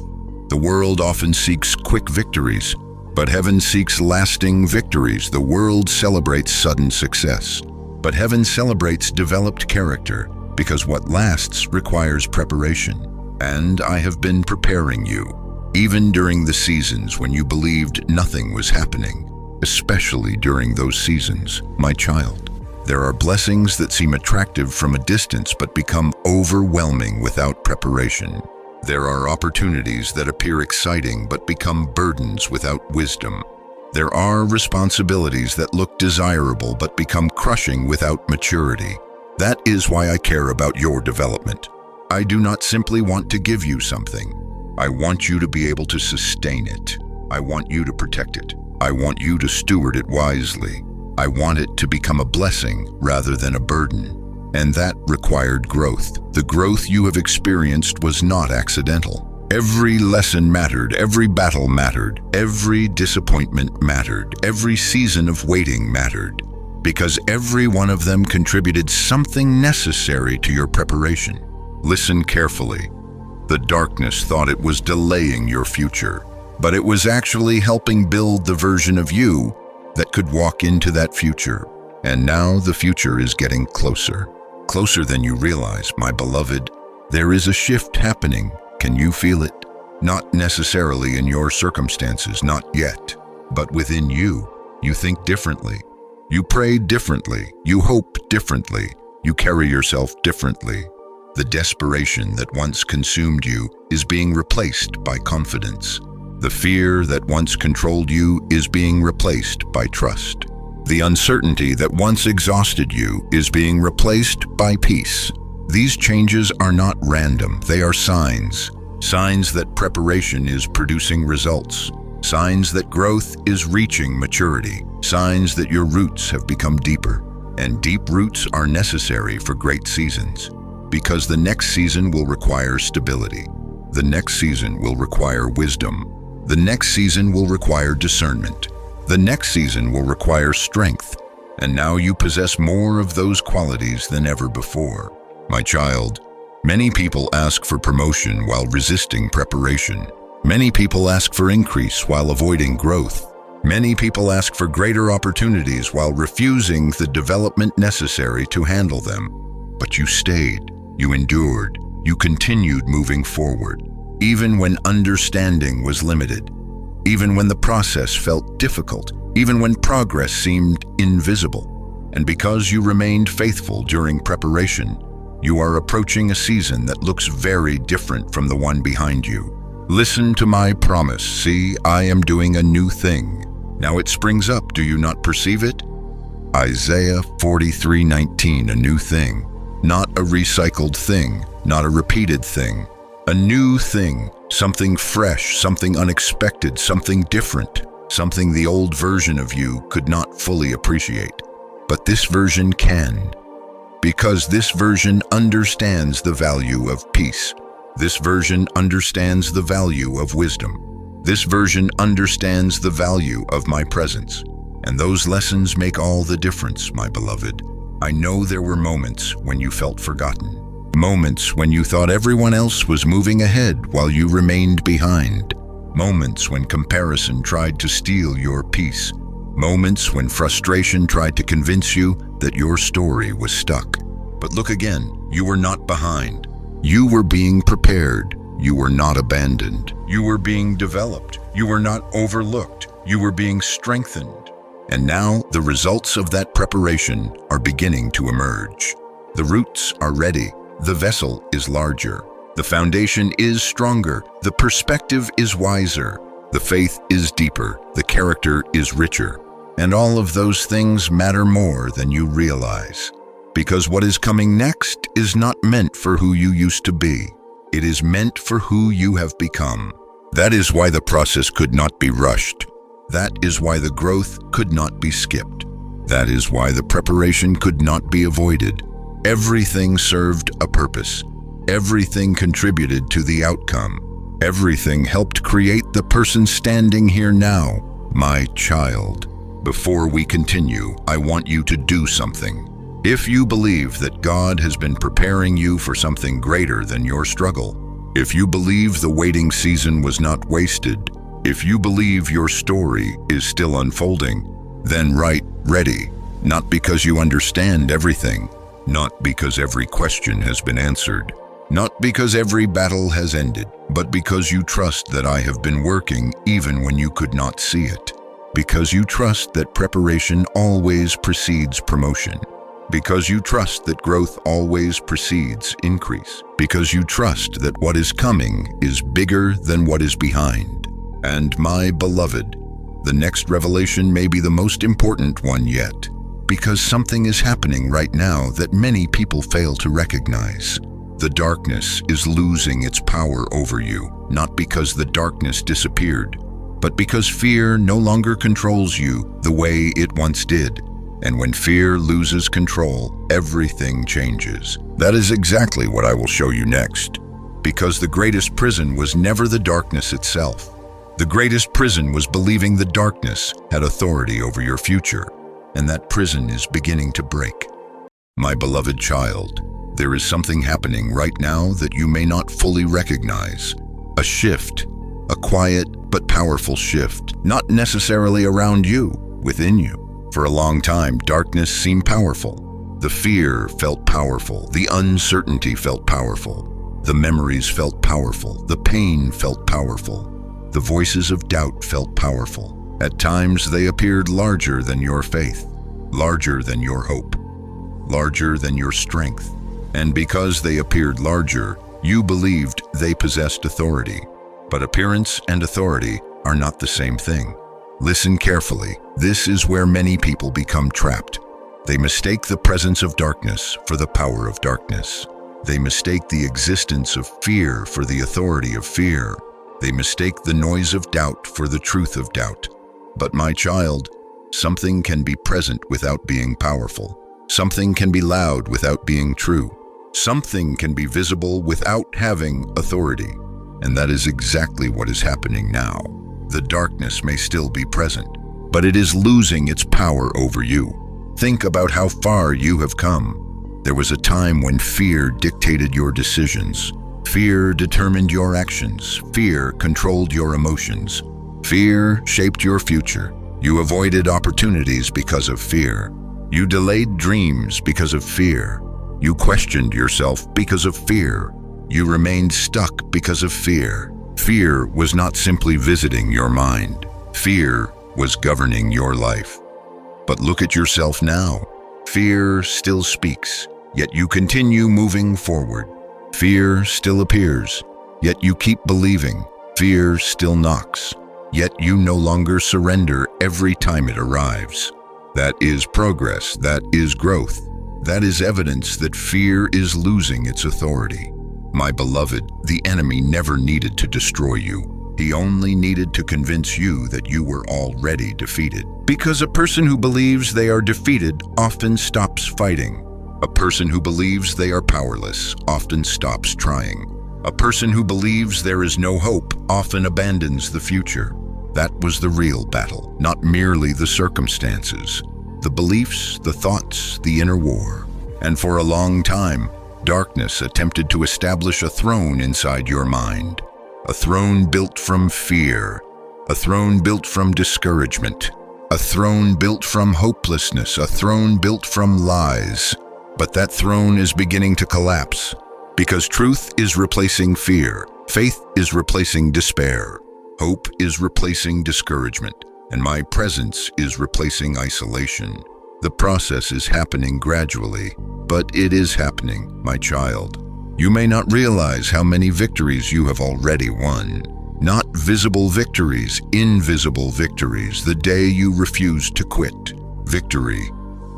The world often seeks quick victories, but heaven seeks lasting victories. The world celebrates sudden success, but heaven celebrates developed character, because what lasts requires preparation. And I have been preparing you, even during the seasons when you believed nothing was happening, especially during those seasons, my child. There are blessings that seem attractive from a distance but become overwhelming without preparation. There are opportunities that appear exciting but become burdens without wisdom. There are responsibilities that look desirable but become crushing without maturity. That is why I care about your development. I do not simply want to give you something. I want you to be able to sustain it. I want you to protect it. I want you to steward it wisely. I want it to become a blessing rather than a burden. And that required growth. The growth you have experienced was not accidental. Every lesson mattered, every battle mattered, every disappointment mattered, every season of waiting mattered, because every one of them contributed something necessary to your preparation. Listen carefully. The darkness thought it was delaying your future, but it was actually helping build the version of you that could walk into that future. And now the future is getting closer. Closer than you realize, my beloved. There is a shift happening. Can you feel it? Not necessarily in your circumstances, not yet, but within you. You think differently. You pray differently. You hope differently. You carry yourself differently. The desperation that once consumed you is being replaced by confidence. The fear that once controlled you is being replaced by trust. The uncertainty that once exhausted you is being replaced by peace. These changes are not random, they are signs. Signs that preparation is producing results. Signs that growth is reaching maturity. Signs that your roots have become deeper. And deep roots are necessary for great seasons. Because the next season will require stability. The next season will require wisdom. The next season will require discernment. The next season will require strength. And now you possess more of those qualities than ever before. My child, many people ask for promotion while resisting preparation. Many people ask for increase while avoiding growth. Many people ask for greater opportunities while refusing the development necessary to handle them. But you stayed, you endured, you continued moving forward, even when understanding was limited, even when the process felt difficult, even when progress seemed invisible. And because you remained faithful during preparation, you are approaching a season that looks very different from the one behind you. Listen to my promise. See, I am doing a new thing. Now it springs up, do you not perceive it? Isaiah 43:19, a new thing. Not a recycled thing, not a repeated thing. A new thing, something fresh, something unexpected, something different, something the old version of you could not fully appreciate. But this version can, because this version understands the value of peace. This version understands the value of wisdom. This version understands the value of my presence. And those lessons make all the difference, my beloved. I know there were moments when you felt forgotten. Moments when you thought everyone else was moving ahead while you remained behind. Moments when comparison tried to steal your peace. Moments when frustration tried to convince you that your story was stuck. But look again, you were not behind. You were being prepared. You were not abandoned. You were being developed. You were not overlooked. You were being strengthened. And now the results of that preparation are beginning to emerge. The roots are ready. The vessel is larger. The foundation is stronger. The perspective is wiser. The faith is deeper. The character is richer. And all of those things matter more than you realize. Because what is coming next is not meant for who you used to be. It is meant for who you have become. That is why the process could not be rushed. That is why the growth could not be skipped. That is why the preparation could not be avoided. Everything served a purpose. Everything contributed to the outcome. Everything helped create the person standing here now, my child. Before we continue, I want you to do something. If you believe that God has been preparing you for something greater than your struggle, if you believe the waiting season was not wasted, if you believe your story is still unfolding, then write ready, not because you understand everything, not because every question has been answered, not because every battle has ended, but because you trust that I have been working even when you could not see it, because you trust that preparation always precedes promotion. Because you trust that growth always precedes increase. Because you trust that what is coming is bigger than what is behind. And my beloved, the next revelation may be the most important one yet. Because something is happening right now that many people fail to recognize. The darkness is losing its power over you, not because the darkness disappeared, but because fear no longer controls you the way it once did. And when fear loses control, everything changes. That is exactly what I will show you next. Because the greatest prison was never the darkness itself. The greatest prison was believing the darkness had authority over your future, and that prison is beginning to break. My beloved child, there is something happening right now that you may not fully recognize. A shift, a quiet but powerful shift, not necessarily around you, within you. For a long time, darkness seemed powerful. The fear felt powerful. The uncertainty felt powerful. The memories felt powerful. The pain felt powerful. The voices of doubt felt powerful. At times, they appeared larger than your faith, larger than your hope, larger than your strength. And because they appeared larger, you believed they possessed authority. But appearance and authority are not the same thing. Listen carefully. This is where many people become trapped. They mistake the presence of darkness for the power of darkness. They mistake the existence of fear for the authority of fear. They mistake the noise of doubt for the truth of doubt. But my child, something can be present without being powerful. Something can be loud without being true. Something can be visible without having authority. And that is exactly what is happening now. The darkness may still be present, but it is losing its power over you. Think about how far you have come. There was a time when fear dictated your decisions. Fear determined your actions. Fear controlled your emotions. Fear shaped your future. You avoided opportunities because of fear. You delayed dreams because of fear. You questioned yourself because of fear. You remained stuck because of fear. Fear was not simply visiting your mind. Fear was governing your life. But look at yourself now. Fear still speaks, yet you continue moving forward. Fear still appears, yet you keep believing. Fear still knocks, yet you no longer surrender every time it arrives. That is progress. That is growth. That is evidence that fear is losing its authority. My beloved, the enemy never needed to destroy you. He only needed to convince you that you were already defeated. Because a person who believes they are defeated often stops fighting. A person who believes they are powerless often stops trying. A person who believes there is no hope often abandons the future. That was the real battle, not merely the circumstances. The beliefs, the thoughts, the inner war. And for a long time, darkness attempted to establish a throne inside your mind. A throne built from fear. A throne built from discouragement. A throne built from hopelessness. A throne built from lies. But that throne is beginning to collapse because truth is replacing fear. Faith is replacing despair. Hope is replacing discouragement. And my presence is replacing isolation. The process is happening gradually, but it is happening, my child. You may not realize how many victories you have already won. Not visible victories, invisible victories. The day you refused to quit. Victory.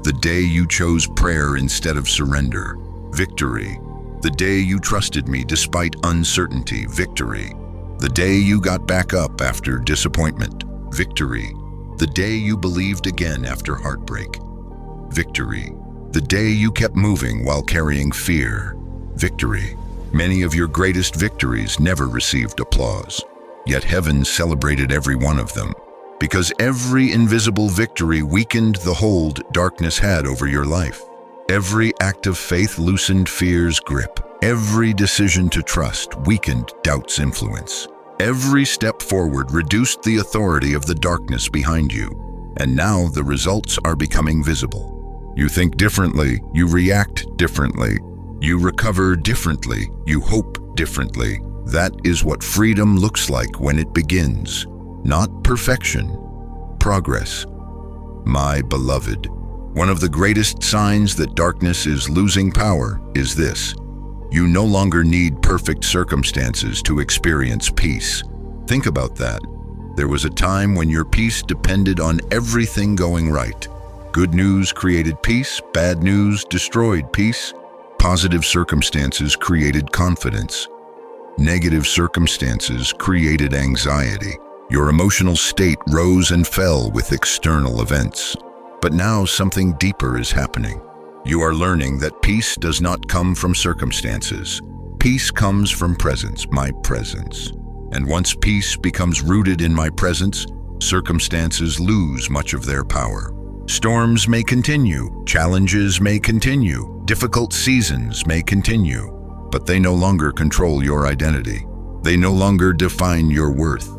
The day you chose prayer instead of surrender. Victory. The day you trusted me despite uncertainty. Victory. The day you got back up after disappointment. Victory. The day you believed again after heartbreak. Victory. The day you kept moving while carrying fear. Victory. Many of your greatest victories never received applause, yet heaven celebrated every one of them, because every invisible victory weakened the hold darkness had over your life. Every act of faith loosened fear's grip. Every decision to trust weakened doubt's influence. Every step forward reduced the authority of the darkness behind you. And now the results are becoming visible. You think differently, you react differently, you recover differently, you hope differently. That is what freedom looks like when it begins. Not perfection, progress. My beloved, one of the greatest signs that darkness is losing power is this. You no longer need perfect circumstances to experience peace. Think about that. There was a time when your peace depended on everything going right. Good news created peace, bad news destroyed peace. Positive circumstances created confidence. Negative circumstances created anxiety. Your emotional state rose and fell with external events. But now something deeper is happening. You are learning that peace does not come from circumstances. Peace comes from presence, my presence. And once peace becomes rooted in my presence, circumstances lose much of their power. Storms may continue, challenges may continue, difficult seasons may continue, but they no longer control your identity. They no longer define your worth.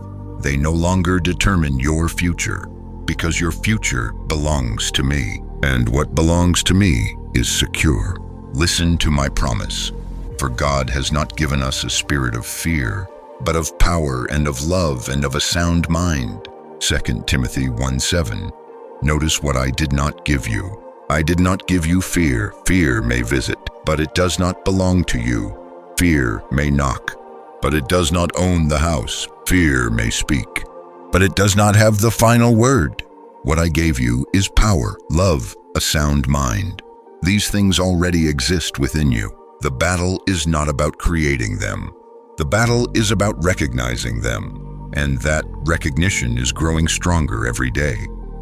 They no longer determine your future, because your future belongs to me. And what belongs to me is secure. Listen to my promise. For God has not given us a spirit of fear, but of power and of love and of a sound mind. 2 Timothy 1:7. Notice what I did not give you. I did not give you fear. Fear may visit, but it does not belong to you. Fear may knock, but it does not own the house. Fear may speak, but it does not have the final word. What I gave you is power, love, a sound mind. These things already exist within you. The battle is not about creating them. The battle is about recognizing them, and that recognition is growing stronger every day.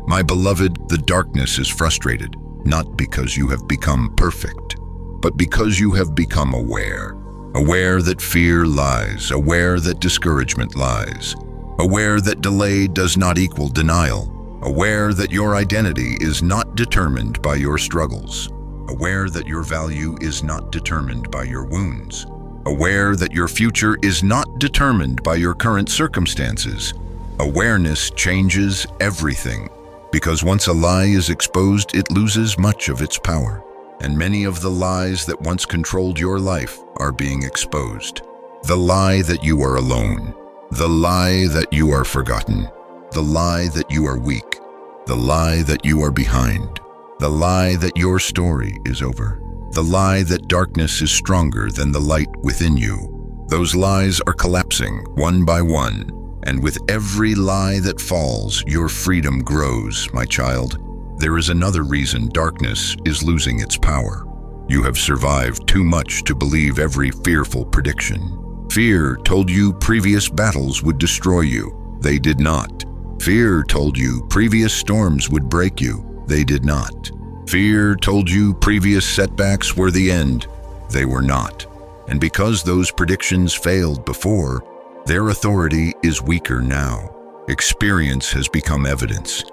My beloved, the darkness is frustrated, not because you have become perfect, but because you have become aware. Aware that fear lies, aware that discouragement lies, aware that delay does not equal denial, aware that your identity is not determined by your struggles, aware that your value is not determined by your wounds, aware that your future is not determined by your current circumstances. Awareness changes everything, because once a lie is exposed, it loses much of its power. And many of the lies that once controlled your life are being exposed. The lie that you are alone, the lie that you are forgotten, the lie that you are weak, the lie that you are behind, the lie that your story is over, the lie that darkness is stronger than the light within you. Those lies are collapsing one by one, and with every lie that falls, your freedom grows, my child. There is another reason darkness is losing its power. You have survived too much to believe every fearful prediction. Fear told you previous battles would destroy you. They did not. Fear told you previous storms would break you. They did not. Fear told you previous setbacks were the end. They were not. And because those predictions failed before, their authority is weaker now. Experience has become evidence.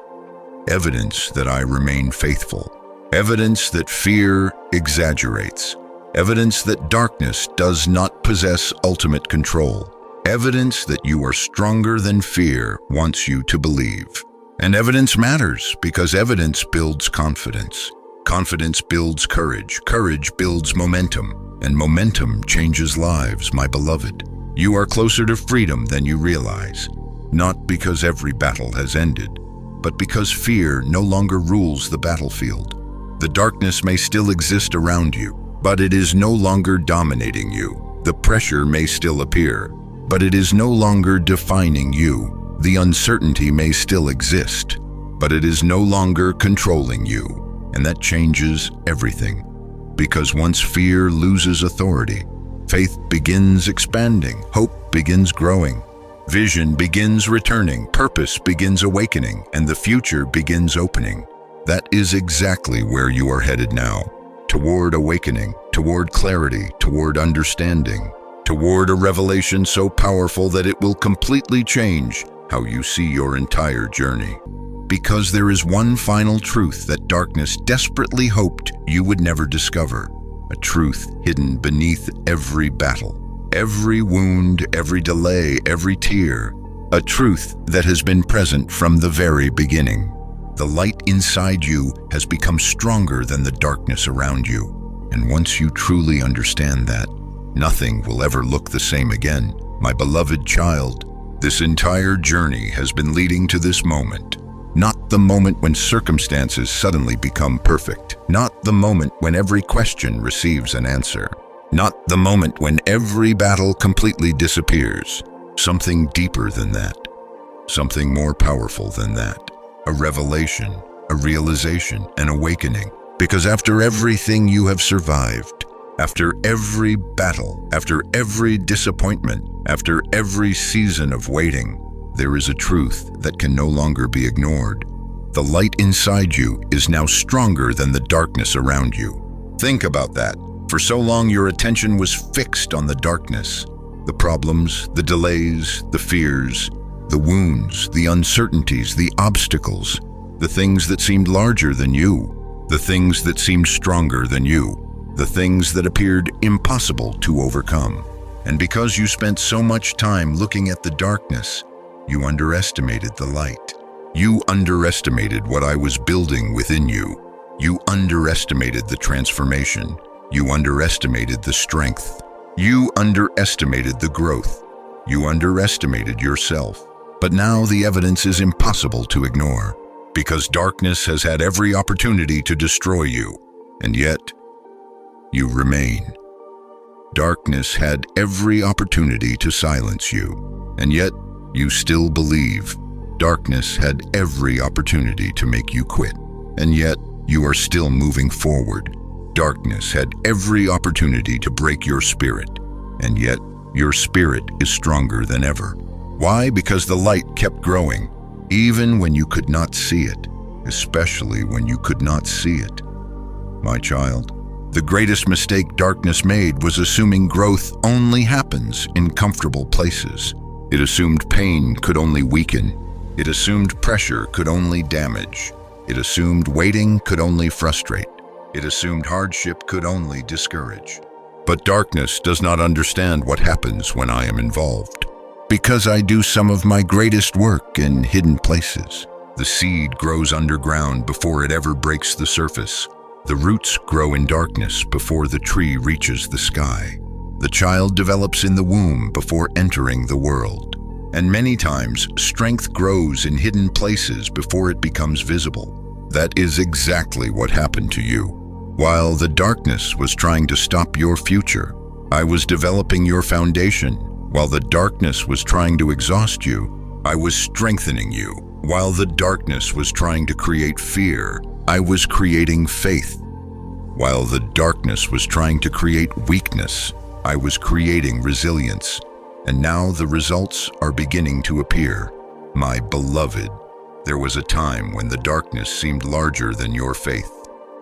Evidence that I remain faithful. Evidence that fear exaggerates. Evidence that darkness does not possess ultimate control. Evidence that you are stronger than fear wants you to believe. And evidence matters because evidence builds confidence. Confidence builds courage. Courage builds momentum. And momentum changes lives, my beloved. You are closer to freedom than you realize. Not because every battle has ended, but because fear no longer rules the battlefield. The darkness may still exist around you, but it is no longer dominating you. The pressure may still appear, but it is no longer defining you. The uncertainty may still exist, but it is no longer controlling you. And that changes everything. Because once fear loses authority, faith begins expanding, hope begins growing, vision begins returning, purpose begins awakening, and the future begins opening. That is exactly where you are headed now. Toward awakening, toward clarity, toward understanding, toward a revelation so powerful that it will completely change how you see your entire journey. Because there is one final truth that darkness desperately hoped you would never discover. A truth hidden beneath every battle, every wound, every delay, every tear. A truth that has been present from the very beginning. The light inside you has become stronger than the darkness around you. And once you truly understand that, nothing will ever look the same again. My beloved child, this entire journey has been leading to this moment. Not the moment when circumstances suddenly become perfect. Not the moment when every question receives an answer. Not the moment when every battle completely disappears. Something deeper than that. Something more powerful than that. A revelation, a realization, an awakening. Because after everything you have survived, after every battle, after every disappointment, after every season of waiting, there is a truth that can no longer be ignored. The light inside you is now stronger than the darkness around you. Think about that. For so long, your attention was fixed on the darkness, the problems, the delays, the fears, the wounds, the uncertainties, the obstacles, the things that seemed larger than you, the things that seemed stronger than you, the things that appeared impossible to overcome. And because you spent so much time looking at the darkness, you underestimated the light. You underestimated what I was building within you. You underestimated the transformation. You underestimated the strength. You underestimated the growth. You underestimated yourself. But now the evidence is impossible to ignore, because darkness has had every opportunity to destroy you, and yet you remain. Darkness had every opportunity to silence you, and yet you still believe. Darkness had every opportunity to make you quit, and yet you are still moving forward. Darkness had every opportunity to break your spirit, and yet your spirit is stronger than ever. Why? Because the light kept growing, even when you could not see it, especially when you could not see it. My child, the greatest mistake darkness made was assuming growth only happens in comfortable places. It assumed pain could only weaken. It assumed pressure could only damage. It assumed waiting could only frustrate. It assumed hardship could only discourage. But darkness does not understand what happens when I am involved. Because I do some of my greatest work in hidden places. The seed grows underground before it ever breaks the surface. The roots grow in darkness before the tree reaches the sky. The child develops in the womb before entering the world. And many times, strength grows in hidden places before it becomes visible. That is exactly what happened to you. While the darkness was trying to stop your future, I was developing your foundation. While the darkness was trying to exhaust you, I was strengthening you. While the darkness was trying to create fear, I was creating faith. While the darkness was trying to create weakness, I was creating resilience. And now the results are beginning to appear. My beloved, there was a time when the darkness seemed larger than your faith.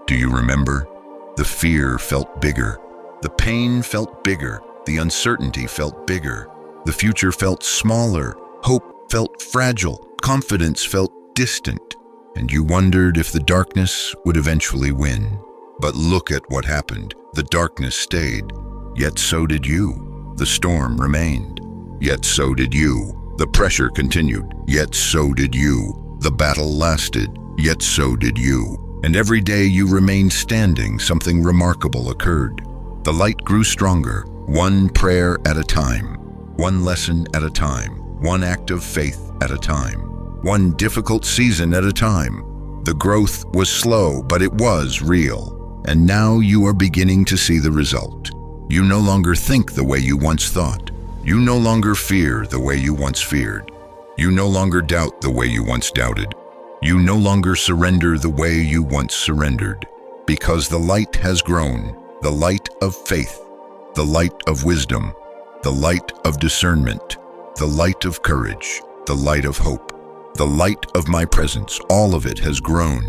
Do you remember? The fear felt bigger. The pain felt bigger. The uncertainty felt bigger. The future felt smaller. Hope felt fragile. Confidence felt distant. And you wondered if the darkness would eventually win. But look at what happened. The darkness stayed. Yet so did you. The storm remained. Yet so did you. The pressure continued. Yet so did you. The battle lasted. Yet so did you. And every day you remained standing, something remarkable occurred. The light grew stronger, one prayer at a time, one lesson at a time, one act of faith at a time, one difficult season at a time. The growth was slow, but it was real. And now you are beginning to see the result. You no longer think the way you once thought. You no longer fear the way you once feared. You no longer doubt the way you once doubted. You no longer surrender the way you once surrendered. Because the light has grown, the light of faith, the light of wisdom, the light of discernment, the light of courage, the light of hope, the light of my presence, all of it has grown.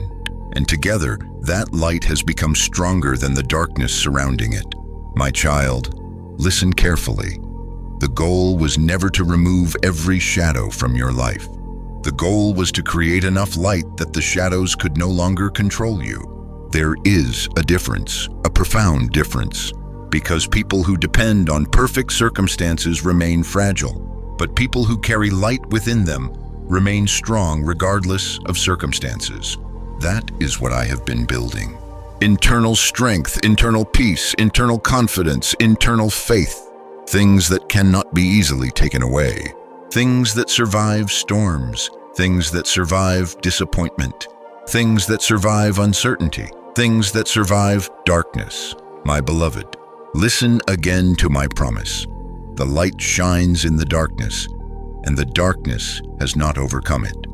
And together, that light has become stronger than the darkness surrounding it. My child, listen carefully. The goal was never to remove every shadow from your life. The goal was to create enough light that the shadows could no longer control you. There is a difference, a profound difference, because people who depend on perfect circumstances remain fragile, but people who carry light within them remain strong regardless of circumstances. That is what I have been building. Internal strength, internal peace, internal confidence, internal faith. Things that cannot be easily taken away. Things that survive storms. Things that survive disappointment. Things that survive uncertainty. Things that survive darkness. My beloved, listen again to my promise. The light shines in the darkness, and the darkness has not overcome it.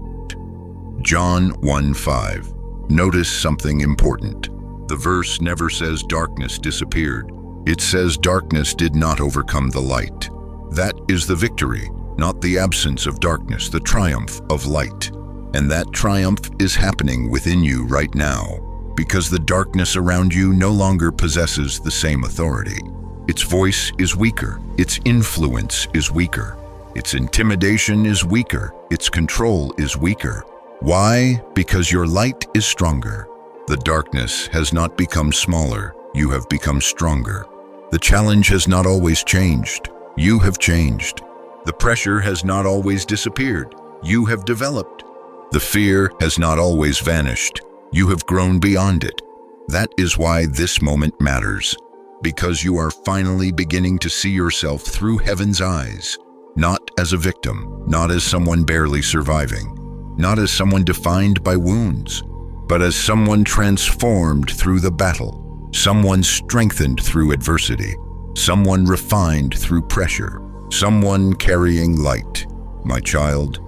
John 1:5. Notice something important. The verse never says darkness disappeared. It says darkness did not overcome the light. That is the victory, not the absence of darkness, the triumph of light. And that triumph is happening within you right now, because the darkness around you no longer possesses the same authority. Its voice is weaker. Its influence is weaker. Its intimidation is weaker. Its control is weaker. Why? Because your light is stronger. The darkness has not become smaller. You have become stronger. The challenge has not always changed. You have changed. The pressure has not always disappeared. You have developed. The fear has not always vanished. You have grown beyond it. That is why this moment matters. Because you are finally beginning to see yourself through heaven's eyes. Not as a victim, not as someone barely surviving, not as someone defined by wounds, but as someone transformed through the battle, someone strengthened through adversity, someone refined through pressure, someone carrying light. My child,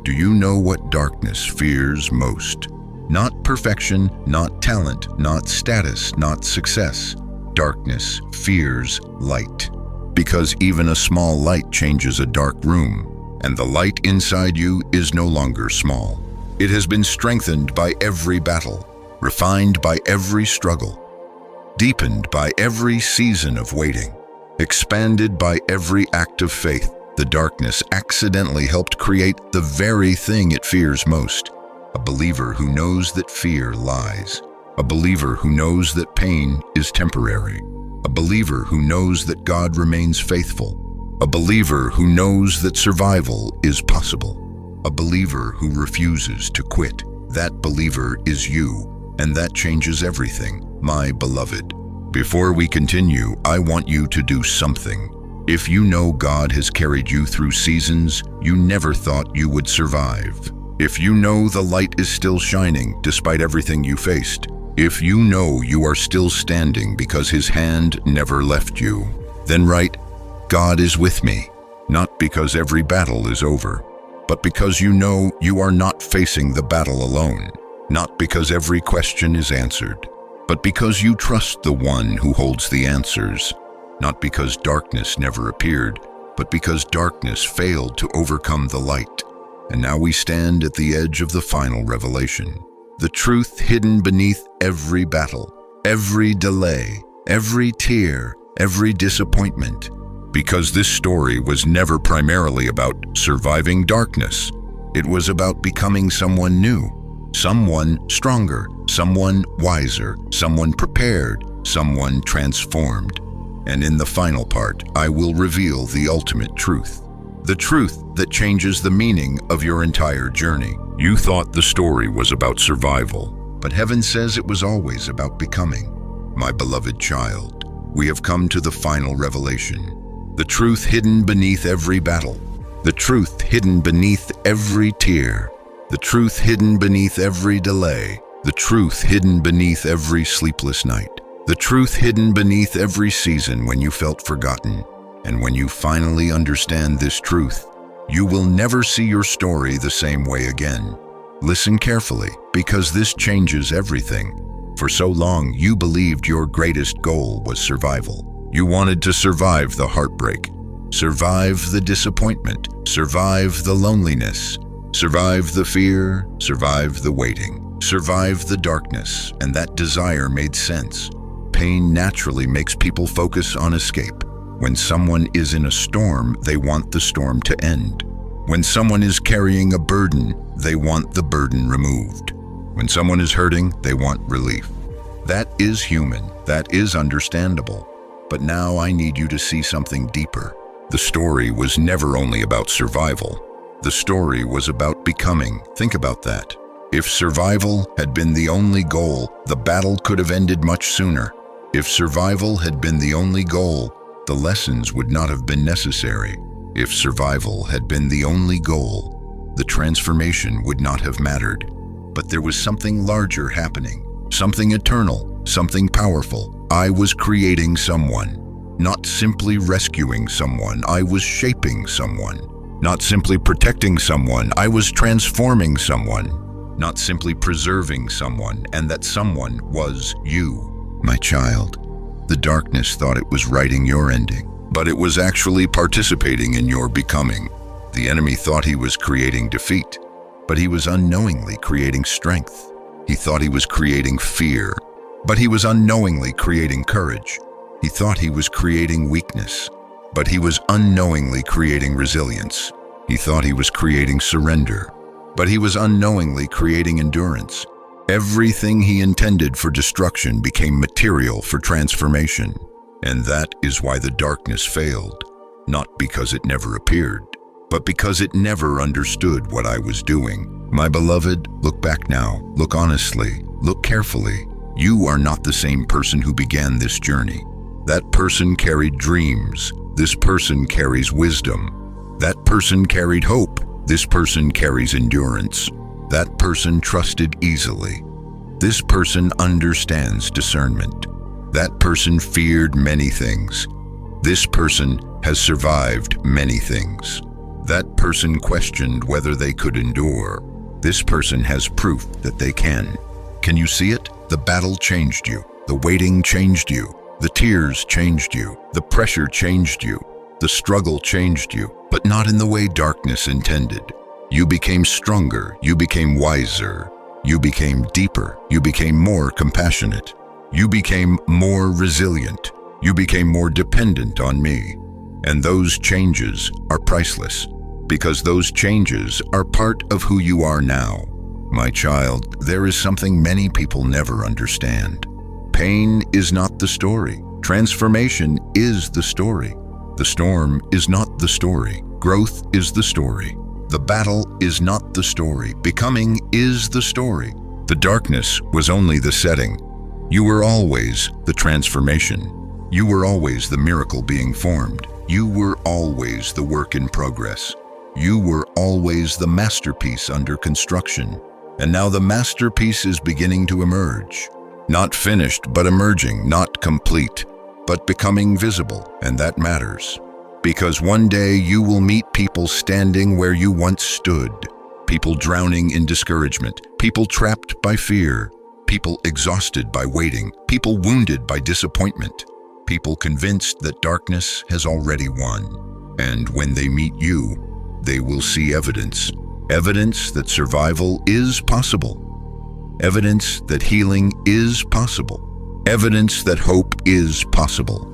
do you know what darkness fears most? Not perfection, not talent, not status, not success. Darkness fears light. Because even a small light changes a dark room, and the light inside you is no longer small. It has been strengthened by every battle, refined by every struggle, deepened by every season of waiting, expanded by every act of faith. The darkness accidentally helped create the very thing it fears most. A believer who knows that fear lies. A believer who knows that pain is temporary. A believer who knows that God remains faithful. A believer who knows that survival is possible. A believer who refuses to quit. That believer is you, and that changes everything, my beloved. Before we continue, I want you to do something. If you know God has carried you through seasons you never thought you would survive, if you know the light is still shining despite everything you faced, if you know you are still standing because His hand never left you, then write, God is with me, not because every battle is over, but because you know you are not facing the battle alone, not because every question is answered, but because you trust the one who holds the answers, not because darkness never appeared, but because darkness failed to overcome the light. And now we stand at the edge of the final revelation. The truth hidden beneath every battle, every delay, every tear, every disappointment. Because this story was never primarily about surviving darkness. It was about becoming someone new, someone stronger, someone wiser, someone prepared, someone transformed. And in the final part, I will reveal the ultimate truth. The truth that changes the meaning of your entire journey. You thought the story was about survival, but heaven says it was always about becoming. My beloved child, we have come to the final revelation. The truth hidden beneath every battle. The truth hidden beneath every tear. The truth hidden beneath every delay. The truth hidden beneath every sleepless night. The truth hidden beneath every season when you felt forgotten. And when you finally understand this truth, you will never see your story the same way again. Listen carefully, because this changes everything. For so long, you believed your greatest goal was survival. You wanted to survive the heartbreak, survive the disappointment, survive the loneliness, survive the fear, survive the waiting, survive the darkness, and that desire made sense. Pain naturally makes people focus on escape. When someone is in a storm, they want the storm to end. When someone is carrying a burden, they want the burden removed. When someone is hurting, they want relief. That is human. That is understandable. But now I need you to see something deeper. The story was never only about survival. The story was about becoming. Think about that. If survival had been the only goal, the battle could have ended much sooner. If survival had been the only goal, the lessons would not have been necessary. If survival had been the only goal, the transformation would not have mattered. But there was something larger happening, something eternal, something powerful. I was creating someone, not simply rescuing someone. I was shaping someone, not simply protecting someone. I was transforming someone, not simply preserving someone, and that someone was you, my child. The darkness thought it was writing your ending, but it was actually participating in your becoming. The enemy thought he was creating defeat, but he was unknowingly creating strength. He thought he was creating fear, but he was unknowingly creating courage. He thought he was creating weakness, but he was unknowingly creating resilience. He thought he was creating surrender, but he was unknowingly creating endurance. Everything he intended for destruction became material for transformation. And that is why the darkness failed, not because it never appeared, but because it never understood what I was doing. My beloved, look back now. Look honestly. Look carefully. You are not the same person who began this journey. That person carried dreams. This person carries wisdom. That person carried hope. This person carries endurance. That person trusted easily. This person understands discernment. That person feared many things. This person has survived many things. That person questioned whether they could endure. This person has proof that they can. Can you see it? The battle changed you. The waiting changed you. The tears changed you. The pressure changed you. The struggle changed you, but not in the way darkness intended. You became stronger. You became wiser. You became deeper. You became more compassionate. You became more resilient. You became more dependent on me. And those changes are priceless, because those changes are part of who you are now. My child, there is something many people never understand. Pain is not the story. Transformation is the story. The storm is not the story. Growth is the story. The battle is not the story. Becoming is the story. The darkness was only the setting. You were always the transformation. You were always the miracle being formed. You were always the work in progress. You were always the masterpiece under construction. And now the masterpiece is beginning to emerge. Not finished, but emerging, not complete, but becoming visible, and that matters. Because one day you will meet people standing where you once stood, people drowning in discouragement, people trapped by fear, people exhausted by waiting, people wounded by disappointment, people convinced that darkness has already won. And when they meet you, they will see evidence. Evidence that survival is possible. Evidence that healing is possible. Evidence that hope is possible.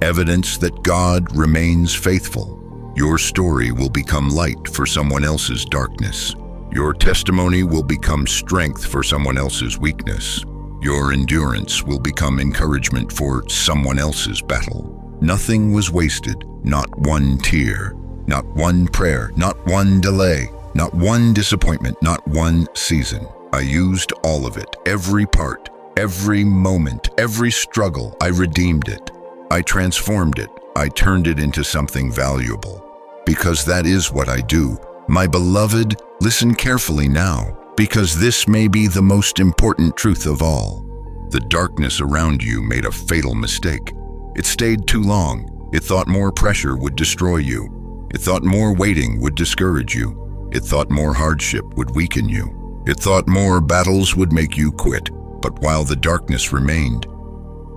Evidence that God remains faithful. Your story will become light for someone else's darkness. Your testimony will become strength for someone else's weakness. Your endurance will become encouragement for someone else's battle. Nothing was wasted, not one tear, not one prayer, not one delay, not one disappointment, not one season. I used all of it, every part, every moment, every struggle. I redeemed it. I transformed it. I turned it into something valuable. Because that is what I do. My beloved, listen carefully now, because this may be the most important truth of all. The darkness around you made a fatal mistake. It stayed too long. It thought more pressure would destroy you. It thought more waiting would discourage you. It thought more hardship would weaken you. It thought more battles would make you quit. But while the darkness remained,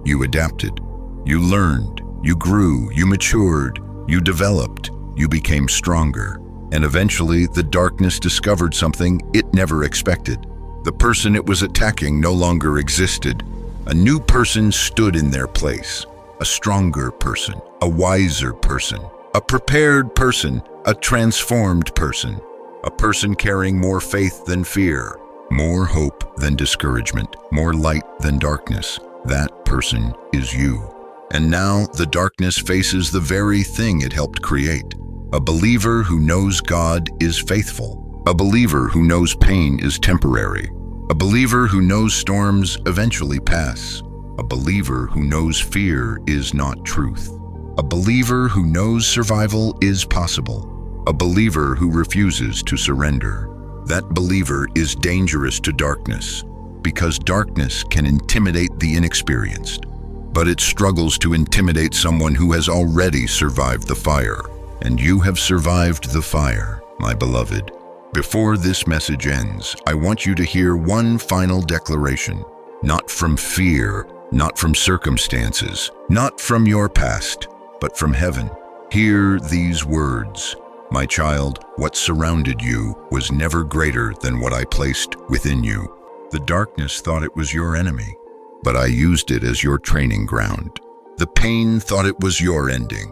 you adapted. You learned. You grew. You matured. You developed. You became stronger. And eventually, the darkness discovered something it never expected. The person it was attacking no longer existed. A new person stood in their place. A stronger person. A wiser person. A prepared person. A transformed person. A person carrying more faith than fear. More hope than discouragement. More light than darkness. That person is you. And now the darkness faces the very thing it helped create. A believer who knows God is faithful. A believer who knows pain is temporary. A believer who knows storms eventually pass. A believer who knows fear is not truth. A believer who knows survival is possible. A believer who refuses to surrender. That believer is dangerous to darkness, because darkness can intimidate the inexperienced. But it struggles to intimidate someone who has already survived the fire. And you have survived the fire, my beloved. Before this message ends, I want you to hear one final declaration. Not from fear, not from circumstances, not from your past, but from heaven. Hear these words. My child, what surrounded you was never greater than what I placed within you. The darkness thought it was your enemy, but I used it as your training ground. The pain thought it was your ending,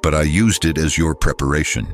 but I used it as your preparation.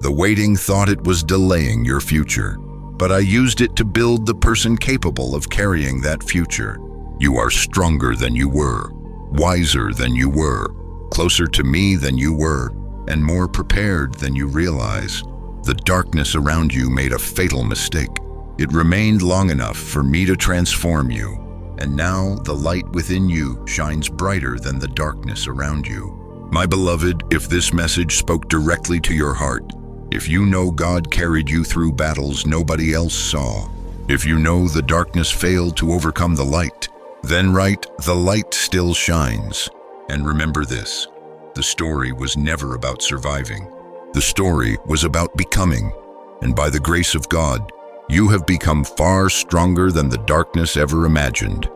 The waiting thought it was delaying your future, but I used it to build the person capable of carrying that future. You are stronger than you were, wiser than you were, closer to me than you were, and more prepared than you realize. The darkness around you made a fatal mistake. It remained long enough for me to transform you, and now the light within you shines brighter than the darkness around you. My beloved, if this message spoke directly to your heart, if you know God carried you through battles nobody else saw, if you know the darkness failed to overcome the light, then the light still shines. And remember this, the story was never about surviving. The story was about becoming. And by the grace of God, You have become far stronger than the darkness ever imagined.